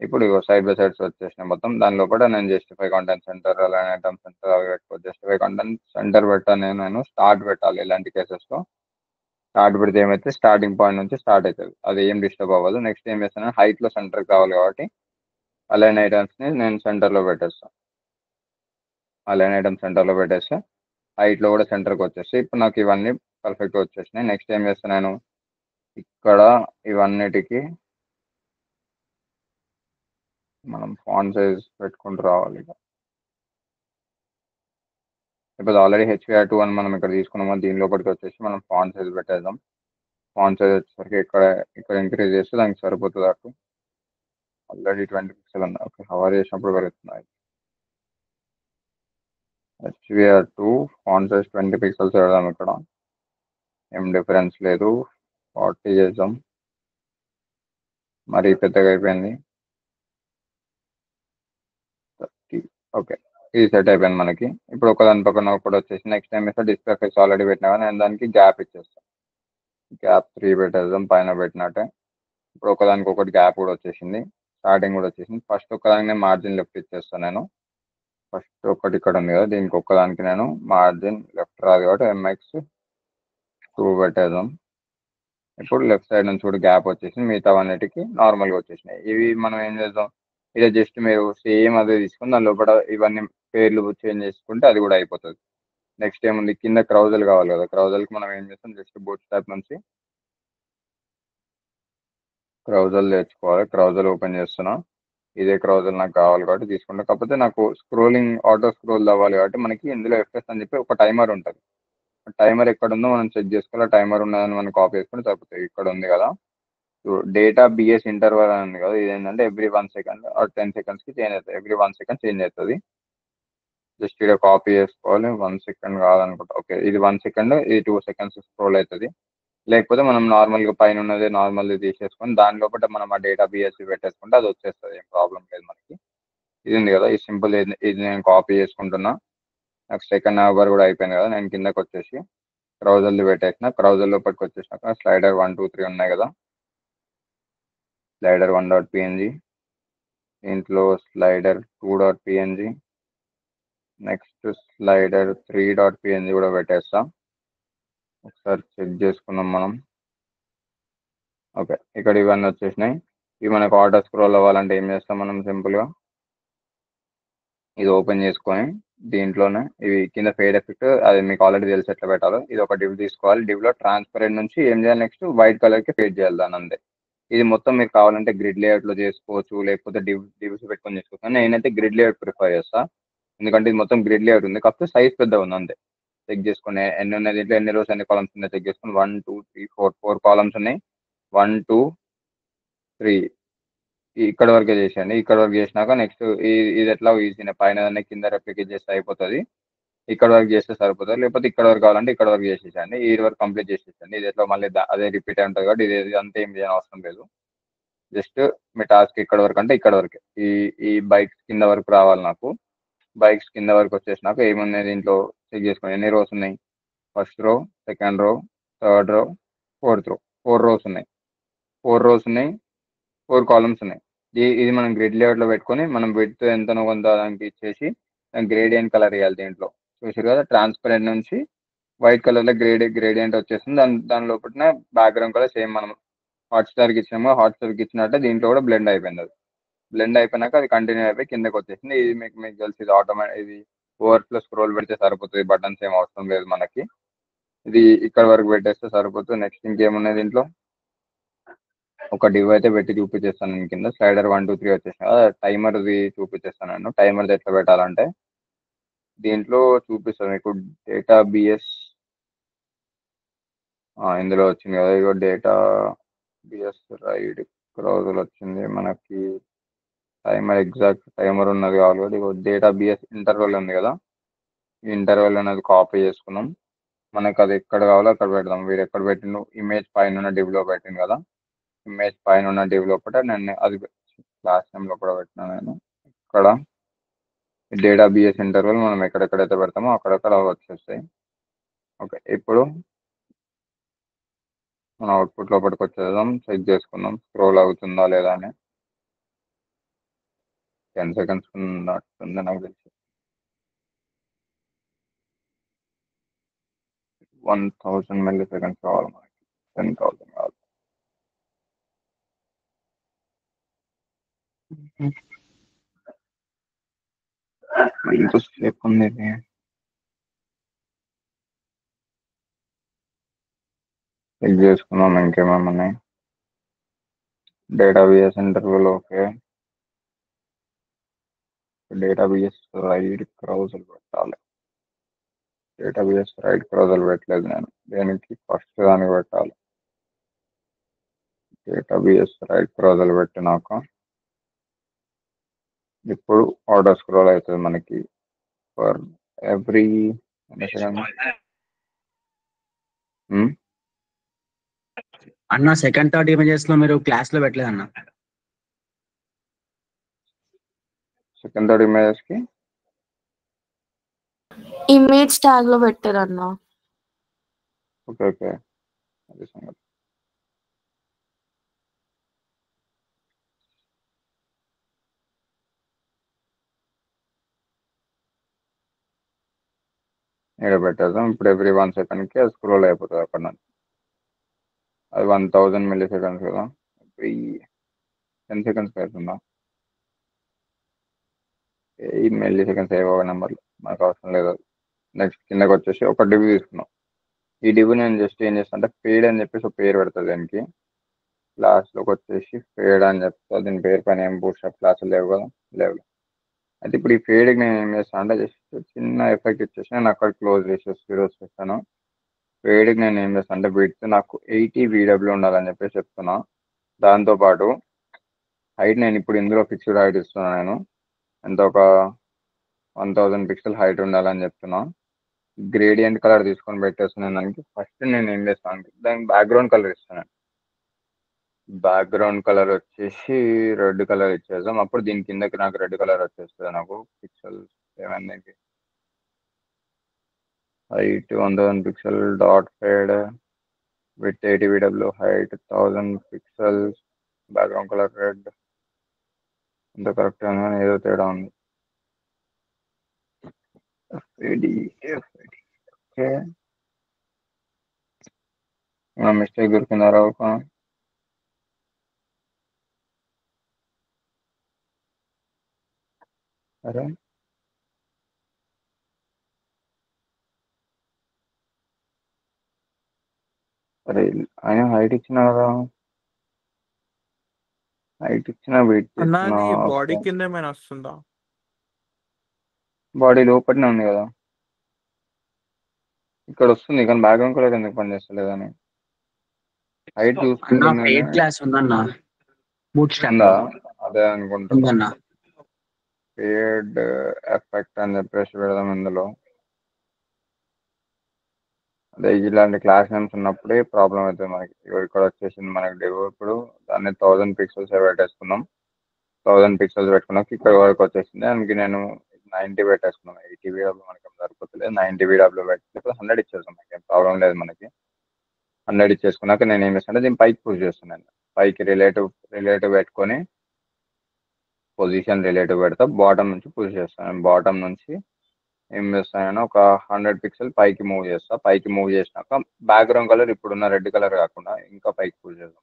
ఇప్పుడు సైడ్ బై సైడ్స్ వచ్చేసినాయి మొత్తం. దాని లోపల నేను జస్టిఫై కంటెంట్ సెంటర్, అలానే ఐటమ్ సెంటర్ అవి పెట్టుకోవచ్చు. జస్టిఫై కంటెంట్ సెంటర్ పెట్టాను నేను స్టార్ట్ పెట్టాలి ఇలాంటి కేసెస్లో. స్టార్ట్ పెడితే ఏమైతే స్టార్టింగ్ పాయింట్ నుంచి స్టార్ట్ అవుతుంది, అది ఏం డిస్టర్బ్ అవ్వదు. నెక్స్ట్ ఏం చేస్తాను, హైట్లో సెంటర్కి కావాలి కాబట్టి అలైన్ ఐటమ్స్ని నేను సెంటర్లో పెట్టేస్తాను. అలైన్ ఐటమ్స్ సెంటర్లో పెట్టేస్తే హైట్లో కూడా సెంటర్కి వచ్చేసి ఇప్పుడు నాకు ఇవన్నీ పర్ఫెక్ట్గా వచ్చేసినాయి. నెక్స్ట్ ఏం చేస్తాను, నేను ఇక్కడ ఇవన్నిటికి మనం ఫాంట్ సైజ్ పెట్టుకుంటూ రావాలి. ఇప్పుడు ఆల్రెడీ HVR2 అని మనం ఇక్కడ తీసుకున్నామో దీని లోపలికి వచ్చేసి మనం ఫాంట్ సైజ్ పెట్టేద్దాం. ఫాంట్ సైజ్ వచ్చేసరికి ఇక్కడ ఇంక్రీజ్ చేస్తే దానికి సరిపోతుంది. అటు ఆల్రెడీ 20 పిక్సెల్ ఉంది. ఓకే, హవర్ చేసినప్పుడు పెరుగుతున్నాయి. HVR2 ఫాంట్ సైజ్ 20 పిక్సెల్స్ పెడదాం. ఇక్కడ ఏం డిఫరెన్స్ లేదు, 40 చేద్దాం. మరీ పెద్దగా అయిపోయింది, 30. ఓకే, ఇది సెట్ అయిపోయింది మనకి. ఇప్పుడు ఒకదాని పక్కన ఒకటి వచ్చేసి నెక్స్ట్ టైం వేస్తే డిస్ప్లే ఫేస్ ఆల్రెడీ పెట్టినా కానీ నేను దానికి గ్యాప్ ఇచ్చేస్తాను. గ్యాప్ 3 పెట్టేద్దాం పైన పెట్టినట్టే. ఇప్పుడు ఒకదానికి ఒకటి గ్యాప్ కూడా వచ్చేసింది, స్టార్టింగ్ కూడా వచ్చేసింది. ఫస్ట్ ఒకదానికి మార్జిన్ లెఫ్ట్ ఇచ్చేస్తాను నేను. ఫస్ట్ ఒకటి ఇక్కడ ఉంది కదా, దీనికి ఒక్కదానికి నేను మార్జిన్ లెఫ్ట్ రాదు కాబట్టి MX2 పెట్టేద్దాం. ఇప్పుడు లెఫ్ట్ సైడ్ నుంచి కూడా గ్యాప్ వచ్చేసింది, మిగతా అన్నిటికి నార్మల్గా వచ్చేసినాయి. ఇవి మనం ఏం చేద్దాం, ఇదే జస్ట్ మీరు సేమ్ అదే తీసుకుని దాని లోపల ఇవన్నీ పేర్లు చేంజ్ చేసుకుంటే అది కూడా అయిపోతుంది. నెక్స్ట్ ఏముంది, కింద క్రౌజల్ కావాలి కదా, క్రౌజల్కి మనం ఏం చేస్తాం, జస్ట్ బూట్ స్టాప్ నుంచి క్రౌజల్ తెచ్చుకోవాలి. క్రౌజల్ ఓపెన్ చేస్తున్నా, ఇదే క్రౌజల్ నాకు కావాలి కాబట్టి తీసుకుంటా. కాకపోతే నాకు స్క్రోలింగ్ ఆటో స్క్రోల్ అవ్వాలి కాబట్టి మనకి ఇందులో FS అని చెప్పి ఒక టైమర్ ఉంటుంది. టైమర్ ఎక్కడ ఉందో మనం చెక్ చేసుకోవాలి. టైమర్ ఉన్నదని మనం కాపీ చేసుకుంటే సరిపోతుంది. ఇక్కడ ఉంది కదా, డేటా BS ఇంటర్వల్ అని ఉంది కదా, ఇది ఏంటంటే ఎవ్రీ 1 సెకండ్ ఆర్ 10 సెకండ్స్కి చేంజ్ అవుతుంది. ఎవ్రీ 1 సెకండ్ చేంజ్ అవుతుంది. జస్ట్ ఇక్కడ కాపీ చేసుకోవాలి. 1 సెకండ్ కాదనుకుంటా. ఓకే, ఇది 1 సెకండ్, ఇది 2 సెకండ్స్ స్క్రోల్ అవుతుంది. లేకపోతే మనం నార్మల్గా పైన ఉన్నది నార్మల్గా తీసేసుకొని దాని లోపల మనం ఆ డేటా BSC పెట్టేసుకుంటే అది వచ్చేస్తుంది, ఏం ప్రాబ్లం లేదు మనకి. ఇది ఉంది కదా, ఈ సింపుల్ ఇది నేను కాపీ చేసుకుంటున్నా. నాకు సెకండ్ అవర్ కూడా అయిపోయింది కదా, నేను కిందకి వచ్చేసి క్రౌజల్ పెట్టేసిన. క్రౌజల్ లోపలికి వచ్చేసినాక స్లైడర్ 1, 2, 3 ఉన్నాయి కదా, స్లైడర్ 1.png, దీంట్లో slider 2.png, next slider 3.png కూడా పెట్టేస్తాం. ఒకసారి చెక్ చేసుకుందాం మనం. ఓకే, ఇక్కడ ఇవన్నీ వచ్చేసినాయి. ఇవి మనకు ఆటో స్క్రోల్ అవ్వాలంటే ఏం చేస్తాం, మనం సింపుల్గా ఇది ఓపెన్ చేసుకొని దీంట్లోనే ఇవి కింద ఫేడ్ ఎఫెక్ట్, అది మీకు ఆల్రెడీ తెలిసి ఎట్లా పెట్టాలో. ఇది ఒక డివ్ తీసుకోవాలి. డివ్లో ట్రాన్స్పరెంట్ నుంచి ఏం చేయాలి, నెక్స్ట్ వైట్ కలర్కి ఫేడ్ చేయాలి దాని అంతే. ఇది మొత్తం మీరు కావాలంటే గ్రిడ్ లేఅవుట్లో చేసుకోవచ్చు, లేకపోతే డివ్స్ పెట్టుకొని చేసుకోవచ్చు. నేనైతే గ్రిడ్ లేఅవుట్ ప్రిఫర్ చేస్తాను, ఎందుకంటే ఇది మొత్తం గ్రిడ్ లేఅవుట్ ఉంది, కాకపోతే సైజ్ పెద్దగా ఉంది అంతే. చెక్ చేసుకుని ఎన్ని ఉన్నాయి దీంట్లో, ఎన్ని రోస్ ఎన్ని కాలమ్స్ ఉన్నాయి చెక్ చేసుకుని 1, 2, 3, 4 కాలమ్స్ ఉన్నాయి. 1, 2, 3 ఇక్కడ వరకే చేసేయండి. ఇక్కడ వరకు చేసినాక నెక్స్ట్ ఇది ఎట్లా ఈజీనే, పైన కింద రెప్లికేట్ చేస్తే అయిపోతుంది. ఇక్కడ వరకు చేస్తే సరిపోతుంది, లేకపోతే ఇక్కడ వరకు కావాలంటే ఇక్కడ వరకు చేసేసండి. ఈ వరకు కంప్లీట్ చేసేసండి. ఇది ఎట్లా మళ్ళీ అదే రిపీట్ అయి ఉంటుంది కాబట్టి ఇది అంతా ఏం చేయని అవసరం లేదు. జస్ట్ మీ టాస్క్ ఇక్కడ వరకు అంటే ఇక్కడ వరకే. ఈ బైక్స్ కింద వరకు రావాలి నాకు. బైక్స్ కింద వరకు వచ్చేసినాక ఏమున్నాయి దీంట్లో చెక్ చేసుకోండి, ఎన్ని రోస్ ఉన్నాయి. First row, second row, third row, fourth రో, 4 రోస్ ఉన్నాయి. 4 రోస్ ఉన్నాయి, 4 కాలమ్స్ ఉన్నాయి. ఇది మనం గ్రిడ్ లేఅవుట్లో పెట్టుకొని మనం విడ్త్ ఎంతనో కొంత దానికి ఇచ్చేసి గ్రేడియంట్ కలర్ వేయాలి. దీంట్లో చూసారు కదా, ట్రాన్స్పరెంట్ నుంచి వైట్ కలర్ లో గ్రేడియంట్ వచ్చేసింది. దాని లోపల బ్యాక్గ్రౌండ్ కలర్ సేమ్ మనం హాట్స్టార్కి ఇచ్చినాము, హాట్స్టార్కి ఇచ్చినట్టే దీంట్లో కూడా బ్లెండ్ అయిపోయింది. అది బ్లెండ్ అయిపోయినాక అది కంటిన్యూ అయిపోయి కిందకి వచ్చేసింది. ఇది మీకు తెలిసి ఇది ఆటోమేటిక్, ఇది ఓవర్ఫ్లో స్క్రోల్ పెడితే సరిపోతుంది, బటన్స్ ఏం అవసరం లేదు మనకి. ఇది ఇక్కడ వరకు పెట్టేస్తే సరిపోతుంది. నెక్స్ట్ ఇంకేమున్నాయి దీంట్లో, ఒక డివ్ అయితే పెట్టి చూపించేస్తాను నేను. కింద స్లైడర్ 1 2 3 వచ్చేసిన టైమర్ది చూపించేస్తాను నేను. టైమర్ది ఎట్లా పెట్టాలంటే దీంట్లో చూపిస్తాను మీకు. డేటా బిఎస్ ఇందులో వచ్చింది కదా, ఇగో డేటా బిఎస్ రైడ్ క్రౌజల్ వచ్చింది మనకి. ఎగ్జాక్ట్ టైమర్ ఉన్నది ఆల్రెడీ. డేటా బిఎస్ ఇంటర్వెల్ ఉంది కదా, ఈ ఇంటర్వెల్ అనేది కాపీ చేసుకున్నాం. మనకు అది ఎక్కడ కావాలో అక్కడ పెడదాం. వీడు ఎక్కడ పెట్టిండు, ఇమేజ్ పైన ఉన్న డివ్ లో పెట్టింది కదా, ఇమేజ్ పైన ఉన్న డివ్ లోపల నేను అది క్లాస్ నేమ్ లో కూడా పెట్టినా నేను. ఇక్కడ డేటా బిఎస్ ఇంటర్వెల్ మనం ఎక్కడెక్కడైతే పెడతామో అక్కడక్కడ వచ్చేస్తాయి. ఓకే, ఇప్పుడు మన అవుట్పుట్ లోపలికి వచ్చేద్దాం. చెక్ చేసుకుందాం స్క్రోల్ అవుతుందా లేదా అని. 10 seconds ఉన్నట్టుంది నాకు తెలిసి. 1000 milliseconds కావాలి మనకి, 10,000 కావాలి. ఇంకోసేపు ఉంది ఇది. చెక్ చేసుకుందాం ఇంకేమేమి ఉన్నాయి. డేటాబేస్ ఇంటర్వ్యూలో ఓకే. డేటాబేస్ రైడ్ క్రౌజల్ పెట్టాలి. డేటాబేస్ రైడ్ క్రౌజల్ పెట్టలేదు నేను, దేనికి ఫస్ట్ దానికి పెట్టాలి. డేటాబేస్ రైడ్ క్రౌజల్ పెట్టినాక ఇప్పుడు ఆర్డర్ స్క్రోల్ అవుతుంది మనకి. ఫర్ ఎవ్రీ అన్న సెకండ్ థర్డ్ ఇమేజెస్ లో మీరు క్లాస్ లో పెట్టలేదు అన్న. సెకండ్ థర్డ్ ఇమేజెస్ కి ఇమేజ్ ట్యాగ్ లో పెట్టారు అన్న. ఓకే ఓకే, అది సంగతి. ఇక్కడ పెట్టేద్దాం. ఇప్పుడు ఎవ్రీ 1 సెకండ్కి అది స్క్రోల్ అయిపోతుంది అక్కడ నుంచి. అది 1000 milliseconds కదా, ఎవ్రీ 10 seconds అవుతుందా. 8 milliseconds ఏవో నెంబర్లు మనకు అవసరం లేదు. నెక్స్ట్ కిందకి వచ్చేసి ఒక డివ్ తీసుకున్నాం. ఈ డివ్ నేను జస్ట్ ఏం చేస్తాను అంటే ఫేడ్ అని చెప్పేసి ఒక పేరు పెడుతుంది దానికి. క్లాస్లోకి వచ్చేసి ఫేడ్ అని చెప్తా. దీని పేరు పైన ఏం బూట్స్ట్రాప్ క్లాసులు లేవు కదా, లేవు. అయితే ఇప్పుడు ఈ ఫేడ్కి నేను ఏం చేస్తాను అంటే జస్ట్ చిన్న ఎఫెక్ట్ ఇచ్చేసి నేను అక్కడ క్లోజ్ చేసేసి జీరోస్ చేస్తాను. ఫేడ్కి నేను ఏం చేస్తాను అంటే విడ్త్ నాకు 80 VW ఉండాలని చెప్పేసి చెప్తున్నా. దాంతోపాటు హైట్ నేను ఇప్పుడు ఇందులో ఫిక్స్డ్ హైట్ ఇస్తున్నాను. నేను ఎంత, ఒక 1000 పిక్సెల్ హైట్ ఉండాలని చెప్తున్నా. గ్రేడియంట్ కలర్ తీసుకొని పెట్టేస్తున్నాను దానికి. ఫస్ట్ నేను ఏం చేస్తాను, దానికి బ్యాక్గ్రౌండ్ కలర్ ఇస్తాను. బ్యాక్గ్రౌండ్ కలర్ వచ్చేసి రెడ్ కలర్ ఇచ్చేద్దాం. అప్పుడు దీని కిందకి నాకు రెడ్ కలర్ వచ్చేస్తుంది. నాకు పిక్సెల్స్ ఏమైనా height 1000 pixel, dot fade with 80 VW, height 1000 pixels, background colour red. ఇంత కరెక్ట్ అని ఏదో తేడా ఉంది. ఓకే, మిస్టేక్ దొరికిందారా ఒక. అరే అరే ఆయన హైట్ ఇచ్చిన కదా, హైట్ ఇచ్చిన వెయిట్ చేస్తున్నా. బాడీ కింద ఏమైనా వస్తుందా? బాడీ లోపలనే ఉంది కదా, ఇక్కడ వస్తుంది కానీ బ్యాక్గ్రౌండ్ కలర్ ఎందుకు పనిచేస్తలేదని. హైట్ చూసుకుంటున్నా క్లాస్ ఉందన్న బూట్ స్ట్రాప్ ఉందా, అదే అనుకుంటున్నా. ఉందన్న. ఫేడ్ ఎఫెక్ట్ అని చెప్పేసి పెడదాం ఇందులో. అదే ఇలాంటి క్లాస్ నేమ్స్ ఉన్నప్పుడే ప్రాబ్లం అవుతుంది మనకి. ఇక్కడ వచ్చేసింది మనకి డివ్. ఇప్పుడు దాన్ని 1000 పిక్సెల్స్ పెట్టేసుకున్నాం. 1000 పిక్సెల్స్ పెట్టుకున్నాక ఇక్కడ వరకు వచ్చేసింది. దానికి నేను 90 పెట్టేసుకున్నాం. 80 VW మనకి సరిపోతుంది. 90 VW పెట్టి 100 ఇచ్చేస్తాం. మనకి ప్రాబ్లం లేదు మనకి. 100 ఇచ్చేసుకున్నాక నేను ఏం చేస్తానంటే దీన్ని పైకి పుష్ చేస్తున్నాను. పైకి రిలేటివ్ పెట్టుకొని పొజిషన్ రిలేటివ్ పెడతా. బాటమ్ నుంచి పుష్ చేస్తాను. బాటమ్ నుంచి ఏం చేస్తాను, ఒక 100 పిక్సెల్ పైకి మూవ్ చేస్తా. పైకి మూవ్ చేసినాక బ్యాక్గ్రౌండ్ కలర్ ఇప్పుడున్న రెడ్ కలర్ కాకుండా ఇంకా పైకి పుష్ చేస్తాం.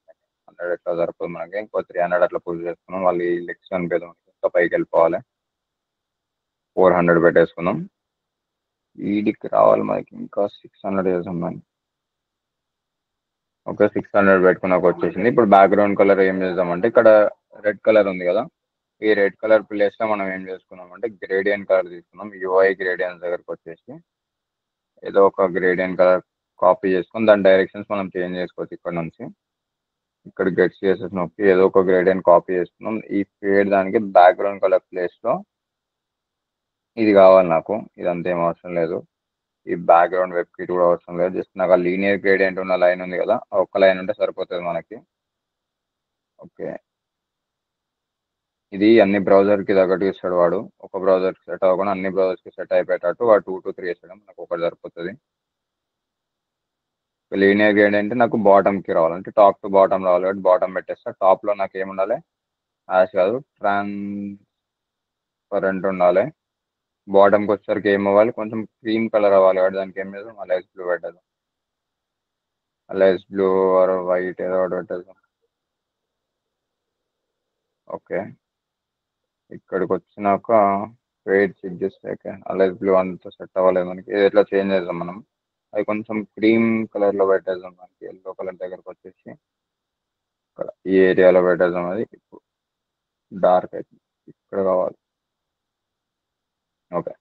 100 ఎట్లా సరిపోదు మనకి, ఇంకో 300 అట్లా పుష్ చేసుకున్నాం. వాళ్ళు ఈ లెగ్స్ కనిపిద్దాం, ఇంకా పైకి వెళ్ళిపోవాలి. 400 పెట్టేసుకుందాం. వీడికి రావాలి మనకి, ఇంకా 600 చేసాం దాన్ని. ఓకే, 600 పెట్టుకున్నాక వచ్చేసింది. ఇప్పుడు బ్యాక్గ్రౌండ్ కలర్ ఏం చేద్దామంటే, ఇక్కడ రెడ్ కలర్ ఉంది కదా, ఈ రెడ్ కలర్ ప్లేస్లో మనం ఏం చేసుకున్నాం అంటే గ్రేడియన్ కలర్ తీసుకున్నాం. యూఐ గ్రేడియన్స్ దగ్గరకు వచ్చేసి ఏదో ఒక గ్రేడియన్ కలర్ కాపీ చేసుకుని దాని డైరెక్షన్స్ మనం చేంజ్ చేసుకోవచ్చు. ఇక్కడ నుంచి ఇక్కడ గెట్ సిఎస్ఎస్ నొక్కి ఏదో ఒక గ్రేడియన్ కాపీ చేసుకున్నాం. ఈ ఫేడ్ దానికి బ్యాక్గ్రౌండ్ కలర్ ప్లేస్లో ఇది కావాలి నాకు. ఇదంతా ఏం అవసరం లేదు. ఈ బ్యాక్గ్రౌండ్ వెబ్ కిట్ కూడా అవసరం లేదు. జస్ట్ నాకు ఆ లీనియర్ గ్రేడియంట్ ఉన్న లైన్ ఉంది కదా, ఆ ఒక్క లైన్ ఉంటే సరిపోతుంది మనకి. ఓకే, ఇది అన్ని బ్రౌజర్కి తగ్గట్టు ఇస్తాడు వాడు. ఒక బ్రౌజర్కి సెట్ అవ్వకుండా అన్ని బ్రౌజర్స్కి సెట్ అయిపోయేటట్టు వాడు 2 to 3 ఇస్తాడు. నాకు ఒకటి సరిపోతుంది. లీనియర్ గ్రేడియంట్ నాకు బాటమ్కి రావాలంటే టాప్ టు బాటమ్ రావాలి కాబట్టి బాటమ్ పెట్టేస్తా. టాప్లో నాకు ఏముండాలి, యాష్ కాదు ట్రాన్స్పరెంట్ ఉండాలి. బాటమ్కి వచ్చేసరికి ఏం అవ్వాలి, కొంచెం క్రీమ్ కలర్ అవ్వాలి కాబట్టి దానికి ఏం చేద్దాం, అలైస్ బ్లూ పెట్టేద్దాం. అలైస్ బ్లూ ఆర్ వైట్ ఏదో ఒకటి పెట్టేద్దాం. ఓకే, ఇక్కడికి వచ్చినాక ఫేడ్ చెక్ చేస్తే అలైస్ బ్లూ అంతా సెట్ అవ్వలేదు మనకి. ఇది ఎట్లా చేంజ్ చేద్దాం మనం, అది కొంచెం క్రీమ్ కలర్లో పెట్టేద్దాం. మనకి ఎల్లో కలర్ దగ్గరకు వచ్చేసి ఇక్కడ ఈ ఏరియాలో పెట్టేద్దాం. అది ఇప్పుడు డార్క్ అయితే ఇక్కడ కావాలి. ఓకే,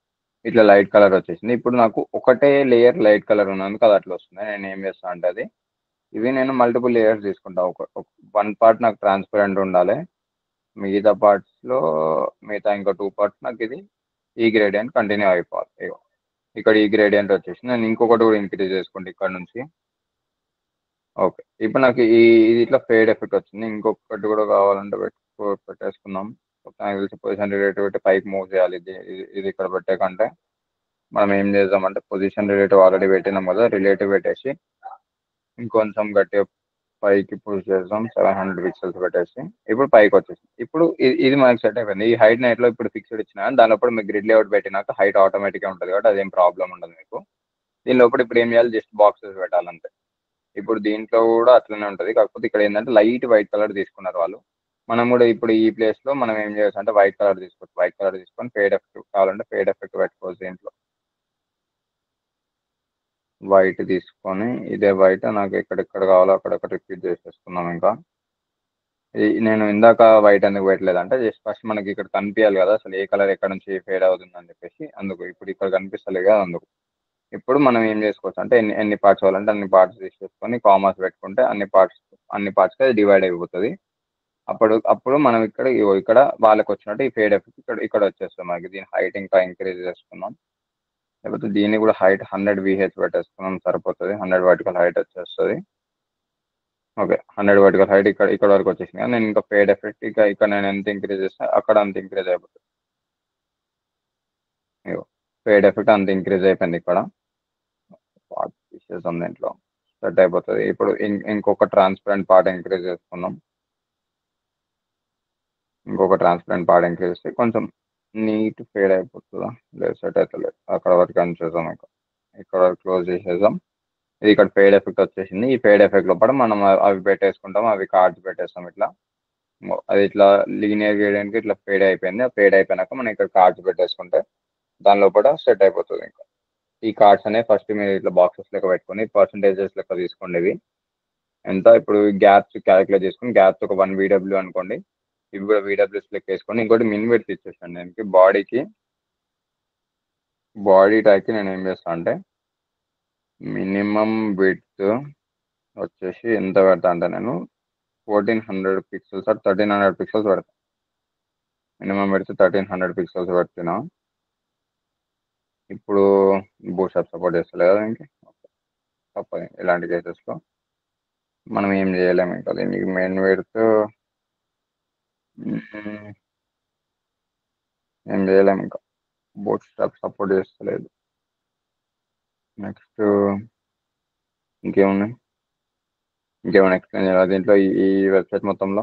ఇట్లా లైట్ కలర్ వచ్చేసింది. ఇప్పుడు నాకు ఒకటే లేయర్ లైట్ కలర్ ఉన్నందుకు అది అట్లా వస్తుంది. నేను ఏం చేస్తాను అంటే అది ఇవి నేను మల్టిపుల్ లేయర్స్ తీసుకుంటా. వన్ పార్ట్ నాకు ట్రాన్స్పరెంట్ ఉండాలి, మిగతా పార్ట్స్లో మిగతా ఇంకా 2 పార్ట్స్ నాకు ఇది ఈ గ్రేడియంట్ కంటిన్యూ అయిపోవాలి. ఇక్కడ ఈ గ్రేడియంట్ వచ్చేసి నేను ఇంకొకటి కూడా ఇంక్రీజ్ చేసుకుంటే ఇక్కడ నుంచి. ఓకే, ఇప్పుడు నాకు ఇది ఇట్లా ఫేడ్ ఎఫెక్ట్ వచ్చింది. ఇంకొకటి కూడా కావాలంటే పెట్టేసుకుందాం. నాకు తెలిసి పొజిషన్ రిలేటివ్ పెట్టి పైకి మూవ్ చేయాలి. ఇది ఇక్కడ పెట్టే కంటే మనం ఏం చేద్దామంటే పొజిషన్ రిలేటివ్ ఆల్రెడీ పెట్టినాం కదా, రిలేటివ్ పెట్టేసి ఇంకొంచెం గట్టిగా పైకి పుష్ చేద్దాం. 700 పిక్సెల్స్ పెట్టేసి ఇప్పుడు పైకి వచ్చేసింది. ఇప్పుడు ఇది మనకి సెట్ అయిపోయింది. ఈ హైట్ నైట్లో ఇప్పుడు ఫిక్స్డ్ ఇచ్చిన దాని లోపల మీకు గ్రిడ్ లేఅవుట్ పెట్టినాక హైట్ ఆటోమేటిక్గా ఉంటుంది కాబట్టి అదేం ప్రాబ్లం ఉండదు మీకు. దీని లోపల ఇప్పుడు ఏం చేయాలి, జస్ట్ బాక్సెస్ పెట్టాలంతే. ఇప్పుడు దీంట్లో కూడా అట్లనే ఉంటుంది, కాకపోతే ఇక్కడ ఏంటంటే లైట్ వైట్ కలర్ తీసుకున్నారు వాళ్ళు. మనం కూడా ఇప్పుడు ఈ ప్లేస్లో మనం ఏం చేయొచ్చు అంటే వైట్ కలర్ తీసుకోవచ్చు. వైట్ కలర్ తీసుకొని ఫేడ్ ఎఫెక్ట్ కావాలంటే ఫేడ్ ఎఫెక్ట్ పెట్టుకోవచ్చు. దీంట్లో వైట్ తీసుకొని ఇదే వైట్ నాకు ఎక్కడెక్కడ కావాలో అక్కడక్కడ రిపీట్ చేసేసుకున్నాం. ఇంకా నేను ఇందాక వైట్ ఎందుకు పెట్టలేదు అంటే జస్ట్ ఫస్ట్ మనకి ఇక్కడ కనిపించాలి కదా అసలు ఏ కలర్ ఎక్కడ నుంచి ఫేడ్ అవుతుంది అని చెప్పేసి, అందుకు. ఇప్పుడు ఇక్కడ కనిపిస్తలేదు కదా అందుకు. ఇప్పుడు మనం ఏం చేసుకోవచ్చు అంటే ఎన్ని పార్ట్స్ కావాలంటే అన్ని పార్ట్స్ తీసేసుకొని కామర్స్ పెట్టుకుంటే అన్ని పార్ట్స్కి అది డివైడ్ అయిపోతుంది. అప్పుడు మనం ఇక్కడ వాళ్ళకి వచ్చినట్టు ఈ ఫేడ్ ఎఫెక్ట్ ఇక్కడ వచ్చేస్తాం మనకి. దీని హైట్ ఇంకా ఇంక్రీజ్ చేసుకున్నాం, లేకపోతే దీన్ని కూడా హైట్ 100 VH పెట్టేసుకున్నాం సరిపోతుంది. 100 వర్టికల్ హైట్ వచ్చేస్తుంది. ఓకే, 100 వర్టికల్ హైట్ ఇక్కడ వరకు వచ్చేసింది. నేను ఇంకా ఫేడ్ ఎఫెక్ట్ ఇక్కడ నేను ఎంత ఇంక్రీజ్ చేస్తే అక్కడ అంత ఇంక్రీజ్ అయిపోతుంది. ఫేడ్ ఎఫెక్ట్ అంత ఇంక్రీజ్ అయిపోయింది. ఇక్కడ పార్ట్ తీసేద్దాం, దీంట్లో సెట్ అయిపోతుంది. ఇప్పుడు ఇంకొక ట్రాన్స్పరెంట్ పార్ట్ ఇంక్రీజ్ చేసుకుందాం. ఇంకొక ట్రాన్స్పరెంట్ పార్ట్ ఇంక్రీజ్ చేస్తే కొంచెం నీట్ ఫేడ్ అయిపోతుందా, లేదు సెట్ అవుతలేదు. అక్కడ వరకు అనిచేద్దాం, ఇక్కడ వరకు క్లోజ్ చేసేద్దాం. ఇది ఇక్కడ ఫేడ్ ఎఫెక్ట్ వచ్చేసింది. ఈ ఫేడ్ ఎఫెక్ట్ లోపల మనం అవి పెట్టేసుకుంటాం, అవి కార్డ్స్ పెట్టేస్తాం. ఇట్లా అది ఇట్లా లీనియర్ గ్రేడియంట్కి ఇట్లా ఫేడ్ అయిపోయింది. ఆ ఫేడ్ అయిపోయినాక మనం ఇక్కడ కార్డ్స్ పెట్టేసుకుంటే దాని లోపల సెట్ అయిపోతుంది. ఇంకా ఈ కార్డ్స్ అనేవి ఫస్ట్ మీరు ఇట్లా బాక్సెస్ లెక్క పెట్టుకొని పర్సంటేజెస్ లెక్క తీసుకోండి. ఇవి ఎంత ఇప్పుడు గ్యాప్స్ క్యాలిక్యులేట్ చేసుకుని గ్యాప్స్ ఒక 1 VW అనుకోండి. ఇవి కూడా VWs లెక్క వేసుకోండి. ఇంకోటి మిన్ విడ్త్ ఇచ్చేసాను నేను బాడీ టైప్కి. నేను ఏం చేస్తాను అంటే మినిమం విడ్త్ వచ్చేసి ఎంత పెడతా అంటే నేను 1400 పిక్సెల్స్ 1300 పిక్సెల్స్ పెడతాను. మినిమం విడ్త్ 1300 పిక్సెల్స్ పెడుతున్నా. ఇప్పుడు బూట్స్ట్రాప్ సపోర్ట్ చేస్తలేదు కదా ఇంక తప్పదు. ఇలాంటి కేసెస్లో మనం ఏం చేయలేము. ఇంకా దీనికి మెయిన్ విడ్త్ ఏం చేయలేము, ఇంకా బూట్స్ట్రాప్ సపోర్ట్ చేస్తలేదు. నెక్స్ట్ ఇంకేమైనా ఎక్స్ప్లెయిన్ చేయాలి దీంట్లో ఈ వెబ్సైట్ మొత్తంలో.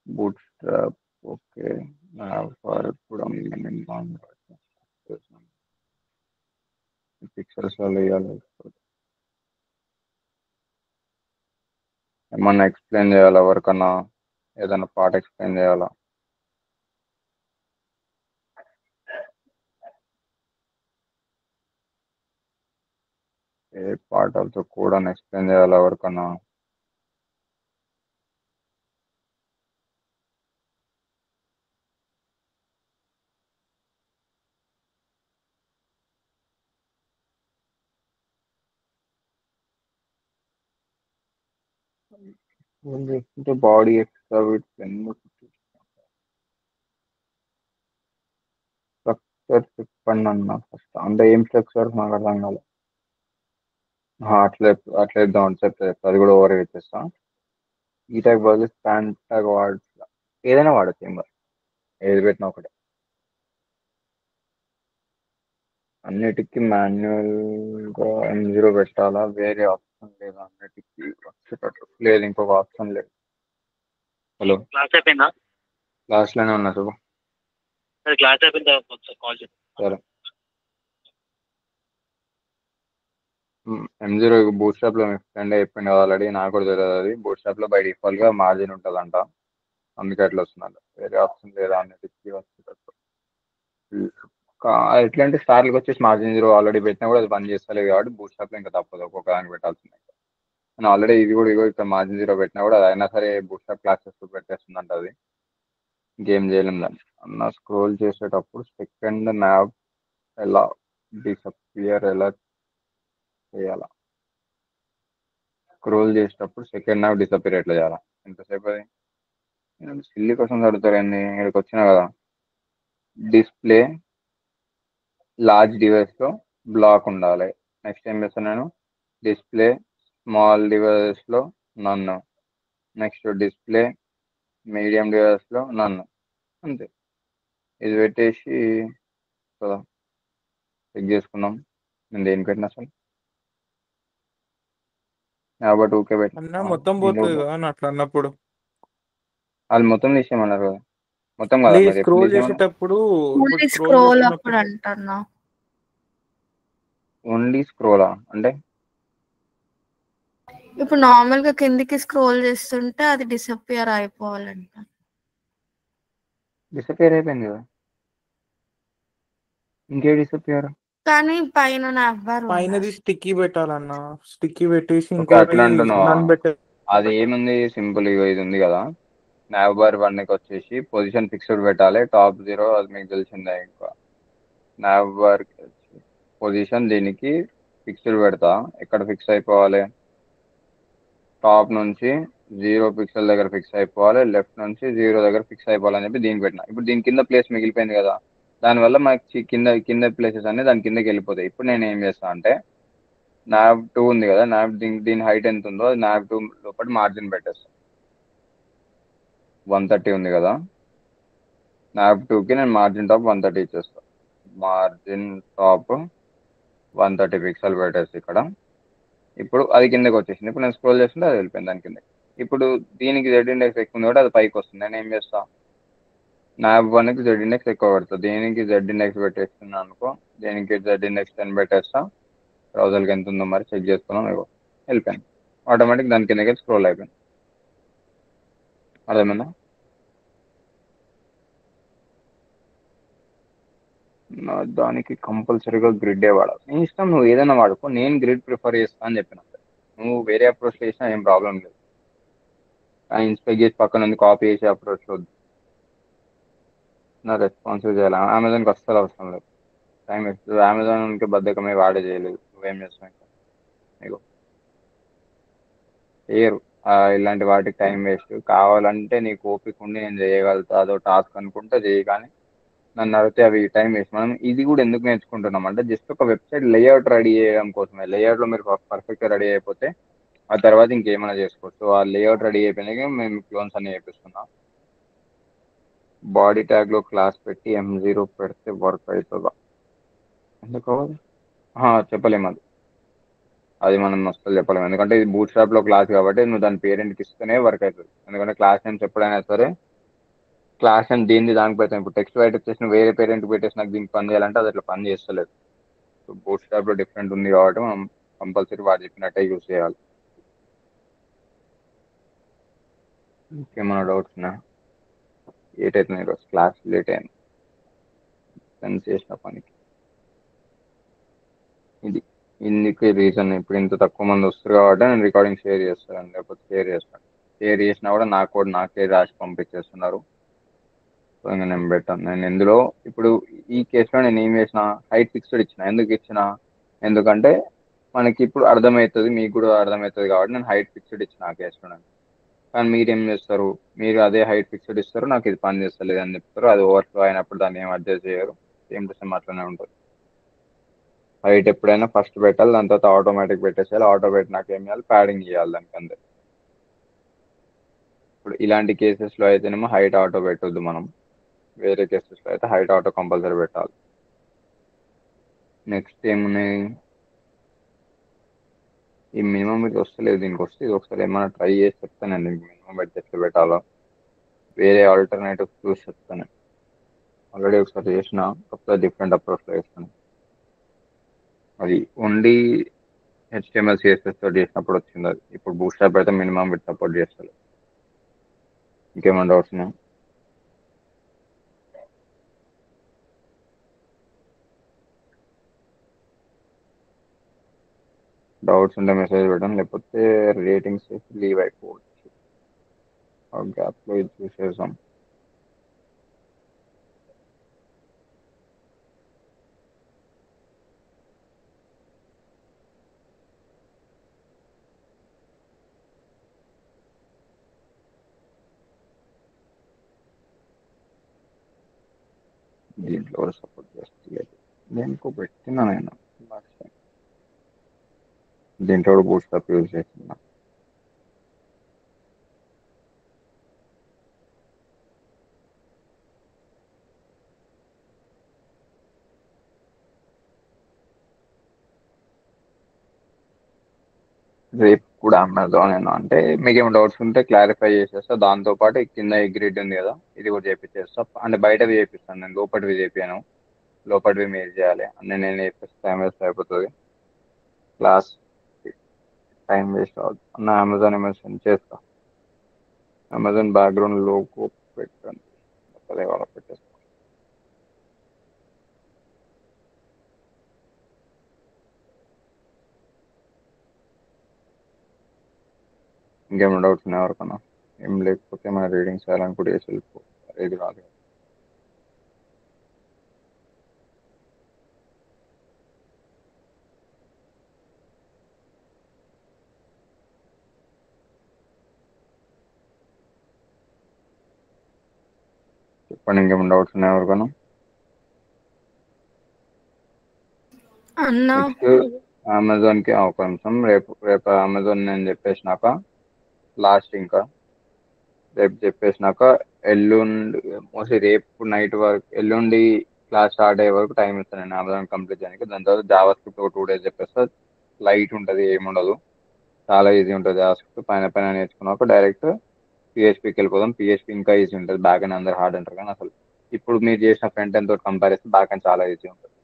బూట్స్ట్రాప్ ఓకే, ఇప్పుడు పిక్చర్స్ వేయాలి. ఏమన్నా ఎక్స్ప్లెయిన్ చేయాలా ఎవరికన్నా? ఏదైనా పార్ట్ ఎక్స్ప్లెయిన్ చేయాలా? ఏ పార్ట్ ఆఫ్ ద కోడ్ అని ఎక్స్ప్లెయిన్ చేయాలా ఎవరికన్నా? బాడీ ఎక్స్ట్రా స్ట్రక్చర్ చెప్పండి అన్న ఫస్ట్. అంటే ఏం స్ట్రక్చర్ నాకు అర్థం కాలేదు. అట్లా అట్లా ఇద్దాం చెప్తా. అది కూడా ఓవర్ ఇచ్చేస్తా. ఈ ట్యాగ్ బదులు స్పాన్ ట్యాగ్ ఏదైనా వాడచ్చు. ఏం కాదు, ఏది పెట్టినా ఒకటే. అన్నిటికీ మాన్యువల్ గా M0 పెట్టాలా? వేరే ఆప్షన్ లేదా? అన్నిటికీ వచ్చేటట్టు లేదు, ఇంకొక ఆప్షన్ లేదు. హలో, క్లాస్ అయిపోయిందా? క్లాస్ లోనే ఉన్నా చూపు. సరే క్లాస్ అయిపోయిన తర్వాత కాల్ చేయండి. సరే. M0 బూట్ స్ట్రాప్ లో మీ ఫ్రెండ్ చెప్పిండు ఆల్రెడీ, నాకు కూడా తెలియదు. అది బూట్ స్ట్రాప్ లో బై డిఫాల్ట్ గా మార్జిన్ ఉంటుందంట, అందుకే అట్లా వస్తుందంట. వేరే ఆప్షన్ లేదా అన్నిటికీ వచ్చేటట్టు. ఎట్లా అంటే స్టార్లకు వచ్చేసి మార్జిన్ 0 ఆల్రెడీ పెట్టినా కూడా అది పని చేస్తలేదు కాబట్టి బూట్ స్ట్రాప్ లో ఇంకా తప్పదు, ఒక్కొక్క దానికి పెట్టాల్సిందే. నేను ఆల్రెడీ ఇది కూడా ఇక్కడ మార్జిన్ 0 పెట్టినా కూడా అది అయినా సరే బూట్ స్ట్రాప్ క్లాసెస్ పెట్టేస్తుందంట. అది గేమ్ చేయలేం దాన్ని. అన్న స్క్రోల్ చేసేటప్పుడు సెకండ్ మ్యాప్ ఎలా డిసపియర్ ఎలా చేయాలా? స్క్రోల్ చేసేటప్పుడు సెకండ్ మ్యాప్ డిసపియర్ ఎట్లా చేయాలా? ఎంతసేపు అది సిల్లీ కోసం చదువుతారండి. ఇక్కడికి వచ్చినా కదా, డిస్ప్లే లార్జ్ డివైస్ లో బ్లాక్ ఉండాలి. నెక్స్ట్ ఏం చేస్తాను నేను? డిస్ప్లే స్మాల్ డివైస్ లో నన్ను, నెక్స్ట్ డిస్ప్లే మీడియం డివైస్ లో నన్ను, అంతే. ఇది పెట్టేసి కదా చెక్ చేసుకుందాం. నేను దేనికి పెట్టిన అసలు? కాబట్టి ఊకే అన్న పెట్టిన మొత్తం పోతుంది కదా అని అట్లా అన్నప్పుడు. వాళ్ళు మొత్తం తీసేయమన్నారు కదా. మొత్తం కదా మరి ఎప్పుడు స్క్రోల్ తీసేయమన్నారు? చేసేటప్పుడు ఓన్లీ ఇప్పుడు స్క్రోల్ చేస్తున్నప్పుడు అప్పుడు అంటున్నా. ఓన్లీ స్క్రోలా అంటే? ఇప్పుడు నార్మల్ గా కిందికి స్క్రోల్ చేస్తుంటే అది డిసపియర్ అయిపోవాలంట. డిసపియర్ అయిపోయింది కదా, ఇంకే డిసపియర్? కానీ పైన నవ్వరు. పైనది స్టిక్కీ పెట్టాలన్న. స్టిక్కీ పెట్టేసి ఓకే, ఇంకోటి అట్లా అంటున్నావా? నన్ను పెట్టే. అది ఏముంది, సింపుల్. ఇగో ఇది ఉంది కదా, nav బార్ 1కి వచ్చేసి పొజిషన్ ఫిక్స్డ్ పెట్టాలి. టాప్ 0 అది మీకు తెలిసిందే. ఇంకా nav బార్ పొజిషన్ దీనికి ఫిక్స్డ్ పెడతా. ఎక్కడ ఫిక్స్ అయిపోవాలి? టాప్ నుంచి 0 పిక్సెల్ దగ్గర ఫిక్స్ అయిపోవాలి, లెఫ్ట్ నుంచి 0 దగ్గర ఫిక్స్ అయిపోవాలని చెప్పి దీనికి పెట్టిన. ఇప్పుడు దీని కింద ప్లేస్ మిగిలిపోయింది కదా, దానివల్ల మనకి కింద కింద ప్లేసెస్ అన్ని దాని కిందకి వెళ్ళిపోతాయి. ఇప్పుడు నేను ఏం చేస్తాను అంటే, nav2 ఉంది కదా, దీని హైట్ ఎంత ఉందో అది nav2 లోపల మార్జిన్ పెట్టేస్తాను. 130 ఉంది కదా, nav2కి నేను మార్జిన్ టాప్ 130 ఇచ్చేస్తాను. మార్జిన్ టాప్ 130 పిక్సెల్ పెట్టేసి ఇక్కడ. ఇప్పుడు అది కిందకి వచ్చేసింది. ఇప్పుడు నేను స్క్రోల్ చేస్తుంటే అది వెళ్ళిపోయింది దాని కింద. ఇప్పుడు దీనికి జెడ్ ఇండెక్స్ ఎక్కువ ఉంది కాబట్టి అది పైకి వస్తుంది. నేను ఏం చేస్తాను? nav1కి జెడ్ ఇండెక్స్ ఎక్కువ పెడతాను. దీనికి జెడ్ ఇండెక్స్ పెట్టేస్తున్నాను అనుకో, దీనికి జెడ్ ఇండెక్స్ 10 పెట్టేస్తా. బ్రౌజర్కి ఎంత ఉందో మరి చెక్ చేసుకున్నాం. ఇగో వెళ్ళిపోయింది ఆటోమేటిక్, దాని కిందకి స్క్రోల్ అయిపోయింది. అర్థమైందా? దానికి కంపల్సరీగా గ్రిడ్ వాడాలి. నీ ఇష్టం, నువ్వు ఏదైనా వాడుకో. నేను గ్రిడ్ ప్రిఫర్ చేస్తా అని చెప్పిన. నువ్వు వేరే అప్రోచ్ చేసినా ఏం ప్రాబ్లం లేదు, కానీ ఇన్స్పెక్ట్ చేసి పక్కన ఉంది కాపీ చేసే అప్రోచ్ వద్దు. నా రెస్పాన్సివ్ చేయాలి. అమెజాన్కి అస్సలు అవసరం లేదు, టైం వేస్ట్. అమెజాన్కి బద్దకమే, వాడే చేయలేదు. నువ్వేం చేస్తావు ఇంకా? నీకు చేయరు ఇలాంటి వాటికి టైం వేస్ట్. కావాలంటే నీకు ఓపిక ఉండి నేను చేయగలుగుతా అదో టాస్క్ అనుకుంటే చేయి, కానీ నన్ను అడిగితే అవి టైం వేస్ట్. మనం ఇది కూడా ఎందుకు నేర్చుకుంటున్నాం అంటే, జస్ట్ ఒక వెబ్సైట్ లేఅవుట్ రెడీ చేయడం కోసమే. లేఅవుట్లో మీరు పర్ఫెక్ట్గా రెడీ అయిపోతే ఆ తర్వాత ఇంకేమైనా చేసుకోవచ్చు. ఆ లేఅవుట్ రెడీ అయిపోయినాక మేము క్లోన్స్ అన్ని చేపిస్తున్నాం. బాడీ ట్యాగ్లో క్లాస్ పెట్టి M0 పెడితే వర్క్ అవుతుందా? ఎందుకు చెప్పలేము అది. అది మనం అసలు చెప్పలేము, ఎందుకంటే ఇది బూట్ స్ట్రాప్లో క్లాస్ కాబట్టి నువ్వు దాని పేరెంట్కి ఇస్తేనే వర్క్ అవుతుంది. ఎందుకంటే క్లాస్ నేమ్స్ ఎప్పుడైనా సరే క్లాస్ అని దీన్ని దానికి పెడతాను. ఇప్పుడు టెక్స్ట్ రైట్ వచ్చేసి వేరే పేరెంట్ పెట్టేసి నాకు దీనికి పని చేయాలంటే అది అట్లా పని చేస్తలేదు. సో బూట్ స్టాప్ లో డిఫరెంట్ ఉంది కాబట్టి మనం కంపల్సరీ వాడు చెప్పినట్టే యూస్ చేయాలి. ఇంకేమైనా డౌట్స్ ఉన్నా? లేట్ అవుతుంది ఈరోజు, క్లాస్ లేట్ అయింది ఫ్రెండ్స్ చేసిన పనికి. ఇది ఇందుకు రీజన్. ఇప్పుడు ఇంత తక్కువ మంది వస్తారు కాబట్టి నేను రికార్డింగ్ షేర్ చేస్తాను, లేకపోతే షేర్ చేసినా కూడా నాకు కూడా నాకే రాసి పంపించేస్తున్నారు. సో ఇంకా నేను పెట్టాను. నేను ఇందులో ఇప్పుడు ఈ కేసులో నేను ఏం చేసిన, హైట్ ఫిక్స్డ్ ఇచ్చిన. ఎందుకు ఇచ్చిన, ఎందుకంటే మనకి ఇప్పుడు అర్థమవుతుంది, మీకు కూడా అర్థమవుతుంది కాబట్టి నేను హైట్ ఫిక్స్డ్ ఇచ్చిన ఆ కేసులో. నేను కానీ మీరు ఏం చేస్తారు, మీరు అదే హైట్ ఫిక్స్డ్ ఇస్తారు, నాకు ఇది పని చేస్తలేదు అని చెప్తారు. అది ఓవర్ఫ్లో అయినప్పుడు దాన్ని ఏం అడ్జస్ట్ చేయరు, సేమ్ టు సేమ్ అట్లనే ఉంటుంది. హైట్ ఎప్పుడైనా ఫస్ట్ పెట్టాలి, దాని తర్వాత ఆటోమేటిక్ పెట్టేసేయాలి. ఆటో పెట్టినాక ఏం చేయాలి, ప్యాడింగ్ చేయాలి దానికి అంతే. ఇప్పుడు ఇలాంటి కేసెస్లో అయితేనేమో హైట్ ఆటో పెట్టొద్దు మనం, వేరే కేసెస్లో అయితే హైట్ ఆటో కంపల్సరీ పెట్టాలి. నెక్స్ట్ ఏమున్నాయి, ఈ మినిమం ఇది వస్తలేదు, దీనికి వస్తే ఇది ఒకసారి ఏమైనా ట్రై చేసి చెప్తానండి. మినిమం పెడితే ఎట్లా పెట్టాలో వేరే ఆల్టర్నేటివ్ చూసి చెప్తాను. ఆల్రెడీ ఒకసారి చేసిన, కొత్త డిఫరెంట్ అప్రోచ్లో చేస్తాను. అది ఓన్లీ HTML CSS తో చేసినప్పుడు వచ్చింది అది. ఇప్పుడు బూట్స్ట్రాప్ అయితే మినిమం విత్ సపోర్ట్ చేస్తారు. ఇంకేమైనా డౌట్స్ ఉన్నాయా? డౌట్స్ ఉంటే మెసేజ్ పెట్టండి, లేకపోతే రేటింగ్స్ లీవ్ అయిపోవచ్చు. ఆ గ్యాప్లో ఇది చూసేసాం. దీంట్లో కూడా సపోర్ట్ చేస్తలేదు. దేనికో పెట్టినా నేను లాస్ట్ టైం, దీంట్లో కూడా బూట్స్ట్రాప్ యూజ్ చేస్తున్నా. రేపు కూడా అమెజాన్ అంటే మీకు ఏమైనా డౌట్స్ ఉంటే క్లారిఫై చేసేస్తా. దాంతోపాటు కింద గ్రిడ్ ఉంది కదా, ఇది కూడా చేపించేస్తా. అంటే బయటవి చేపిస్తాను నేను, లోపలివి చేపాను. లోపలివి మీరు చేయాలి అన్నీ నేను చేపిస్తే టైం వేస్ట్ అయిపోతుంది, క్లాస్ టైం వేస్ట్ అవుతుంది అన్న. అమెజాన్ సెండ్ చేస్తా. అమెజాన్ బ్యాక్గ్రౌండ్ లోగో పెట్టండి, అదే వాళ్ళ పెట్టేస్తా. ఇంకేమైనా డౌట్స్ ఉన్నాయి ఎవరికన్నా? ఏం లేకపోతే మన రీడింగ్ చేయాలనుకుంటే వేసి వెళ్ళిపో, ఇది రాదు. చెప్పండి, ఇంకేమైనా డౌట్స్ ఉన్నాయి ఎవరికన్నా? అన్న నెక్స్ట్ అమెజాన్కి ఒక నిమిషం. రేపు అమెజాన్ నేను చెప్పేసినాక లాస్ట్, ఇంకా రేపు చెప్పేసినాక ఎల్లుండి మోస్ట్లీ రేపు నైట్ వరకు, ఎల్లుండి క్లాస్ స్టార్ట్ అయ్యే వరకు టైం ఇస్తాను నేను అమెజాన్ కంప్లీట్ చేయడానికి. దాని తర్వాత జావా స్క్రిప్ట్ ఒక 2 days చెప్పేస్తా. లైట్ ఉంటుంది, ఏముండదు, చాలా ఈజీ ఉంటుంది. జావా స్క్రిప్ట్ పైన పైన నేర్చుకున్నాక డైరెక్ట్ PHPకి వెళ్ళిపోదాం. PHP ఇంకా ఈజీ ఉంటుంది, బ్యాక్ అండ్ అందరు హార్డ్ అంటారు కానీ అసలు ఇప్పుడు మీరు చేసిన ఫ్రంట్ ఎండ్ తోటి కంపేర్ చేస్తే బ్యాక్ అండ్ చాలా ఈజీ ఉంటుంది.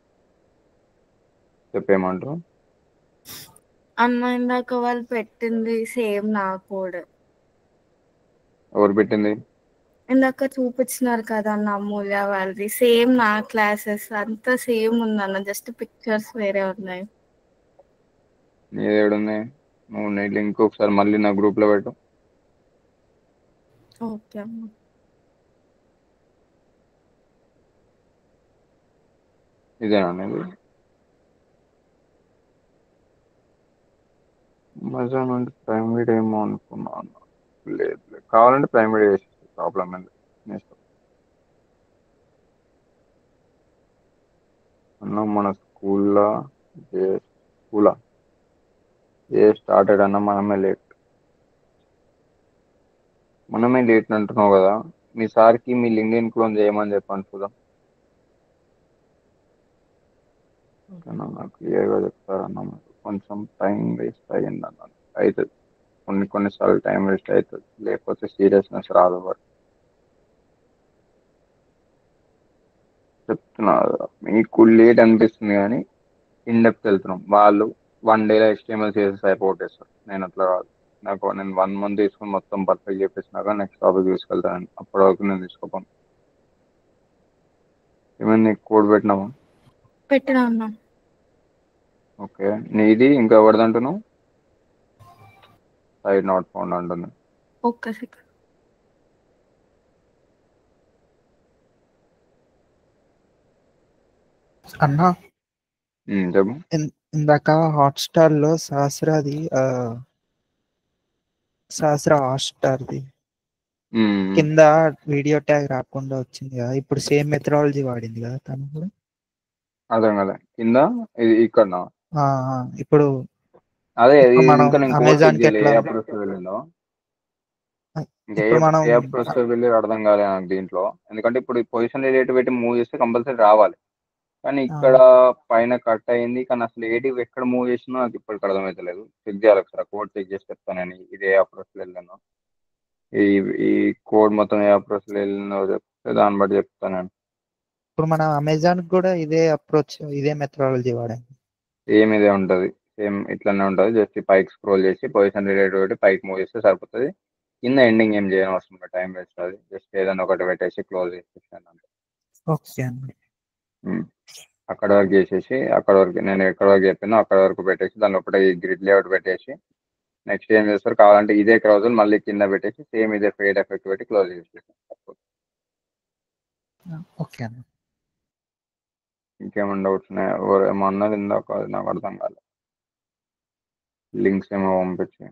చెప్పేమంటారు? అన్న ఇందాక వాళ్ళు పెట్టింది సేమ్ నా కోడ్. ఎవరు పెట్టింది? ఇందాక చూపించినారు కదా అన్న, అమూల్య వాళ్ళది సేమ్ నా క్లాసెస్ అంతా సేమ్ ఉందన్న, జస్ట్ పిక్చర్స్ వేరే ఉన్నాయి. నీది ఏడుంది? నువ్వు నీ లింక్ ఒకసారి మళ్ళీ నా గ్రూప్లో పెట్టు. ఓకే అమ్మ. ఇదేనా నీది? అమెజాన్ అంటే ప్రైమ్ వీడియో ఏమో అనుకున్నాను. లేదు లేదు, కావాలంటే ప్రైమ్ వీడియో వేసేసి, ప్రాబ్లం ఏంటి. నెక్స్ట్ అన్న మన స్కూల్లో ఏ స్టార్టెడ్ అన్న మనమే లేట్ అంటున్నావు కదా. మీ సార్కి మీ లింక్డ్ఇన్ క్లోన్ చేయమని చెప్పండి చూద్దాం. ఓకేనా, నాకు క్లియర్గా చెప్తారన్న. కొంచెం టైం వేస్ట్ అయ్యింది అన్న, అవుతుంది కొన్నిసార్లు టైం వేస్ట్ అవుతుంది, లేకపోతే సీరియస్నెస్ రాదు. చెప్తున్నా కదా, మీకు లేట్ అనిపిస్తుంది కానీ ఇన్ డెప్త్ వెళ్తున్నాం. వాళ్ళు 1 డేలో HTML చేసి అయిపోగొట్టేస్తారు. నేను అట్లా కాదు. నేను 1 మంత్ తీసుకుని మొత్తం పర్ఫెక్ట్ చెప్పేసినాక నెక్స్ట్ టాపిక్ తీసుకెళ్తాను. అప్పటి వరకు నేను తీసుకోపోను. ఏమైనా నీకు కోడ్ పెట్టినామా? పెట్టినా అన్న. ఓకే, నీది ఇంకా ఎవరిది అంటున్నావు? సైడ్ నాట్ ఫౌండ్ అంటుంది. ఒక్క సెకండ్. అన్నా చెప్పు. ఇందాక హాట్స్టార్ లో సహస్రాది సహస్ర హాట్స్టార్ది మ్మ్. కింద వీడియో ట్యాగ్ రాకుండా వచ్చింది కదా, ఇప్పుడు సేమ్ మెథడాలజీ వాడింది కదా తను కూడా. అర్థం కదా కింద ఇది ఇక్కడ ఆ, ఇప్పుడు అదే ఇప్పుడు మనం ఇంకా నేను కోడ్ అమెజాన్ చెక్ కి చేయలే. ఎట్లా ఏ అప్రోచ్ వెళ్ళిందో ఇంకా ఇప్పుడు మనం ఏ అప్రోచ్ వెళ్ళి అర్థం కాలే నాకు దీంట్లో. ఎందుకంటే ఇప్పుడు పొజిషన్ రిలేటివ్ పెట్టి మూవ్ చేస్తే కంపల్సరీ రావాలి. కానీ ఇక్కడ పైన కట్ అయింది, కానీ అసలు ఏది ఎక్కడ మూవ్ చేసినా నాకు ఇప్పటికి అర్థమవుతలేదు. చెక్ చేయాలి ఒకసారి, కోడ్ చెక్ చేసి చెప్తానని. ఇది ఏ అప్రోచ్ వెళ్ళాను, ఈ ఈ కోడ్ మొత్తం ఏ అప్రోచ్ వెళ్ళిందో చెప్తే దాన్ని బట్టి చెప్తాను నేను. ఇప్పుడు మనం అమెజాన్ కూడా ఇదే అప్రోచ్ ఇదే మెథడాలజీ వాడాం. సేమ్ ఇదే ఉంటుంది, సేమ్ ఇట్లానే ఉంటుంది. జస్ట్ పైకి స్క్రోల్ చేసి పొజిషన్ రిలేటివ్ పెట్టి పైకి మూవ్ చేస్తే సరిపోతుంది. కింద ఎండింగ్ ఏం చేయడం అవసరం లేదు, టైం వేస్ట్. అది జస్ట్ ఏదైనా ఒకటి పెట్టేసి క్లోజ్ చేసేసాను. ఓకే అండి. అక్కడ వరకు చేసేసి అక్కడ వరకు నేను ఎక్కడ వరకు చెప్పానో అక్కడ వరకు పెట్టేసి దాని ఒకటి గ్రిడ్ లేఅవుట్ పెట్టేసి నెక్స్ట్ ఏం చేస్తారు కావాలంటే ఇదే క్రౌజులు మళ్ళీ కింద పెట్టేసి సేమ్ ఇదే ఫేడ్ ఎఫెక్ట్ పెట్టి క్లోజ్ చేసేసాను. ఓకే అండి. ఇంకేమైనా డౌట్స్ ఉన్నాయా? ఏమో అన్నది ఇందాక, అది నాకు అర్థం కాలేదు. లింక్స్ ఏమో పంపించి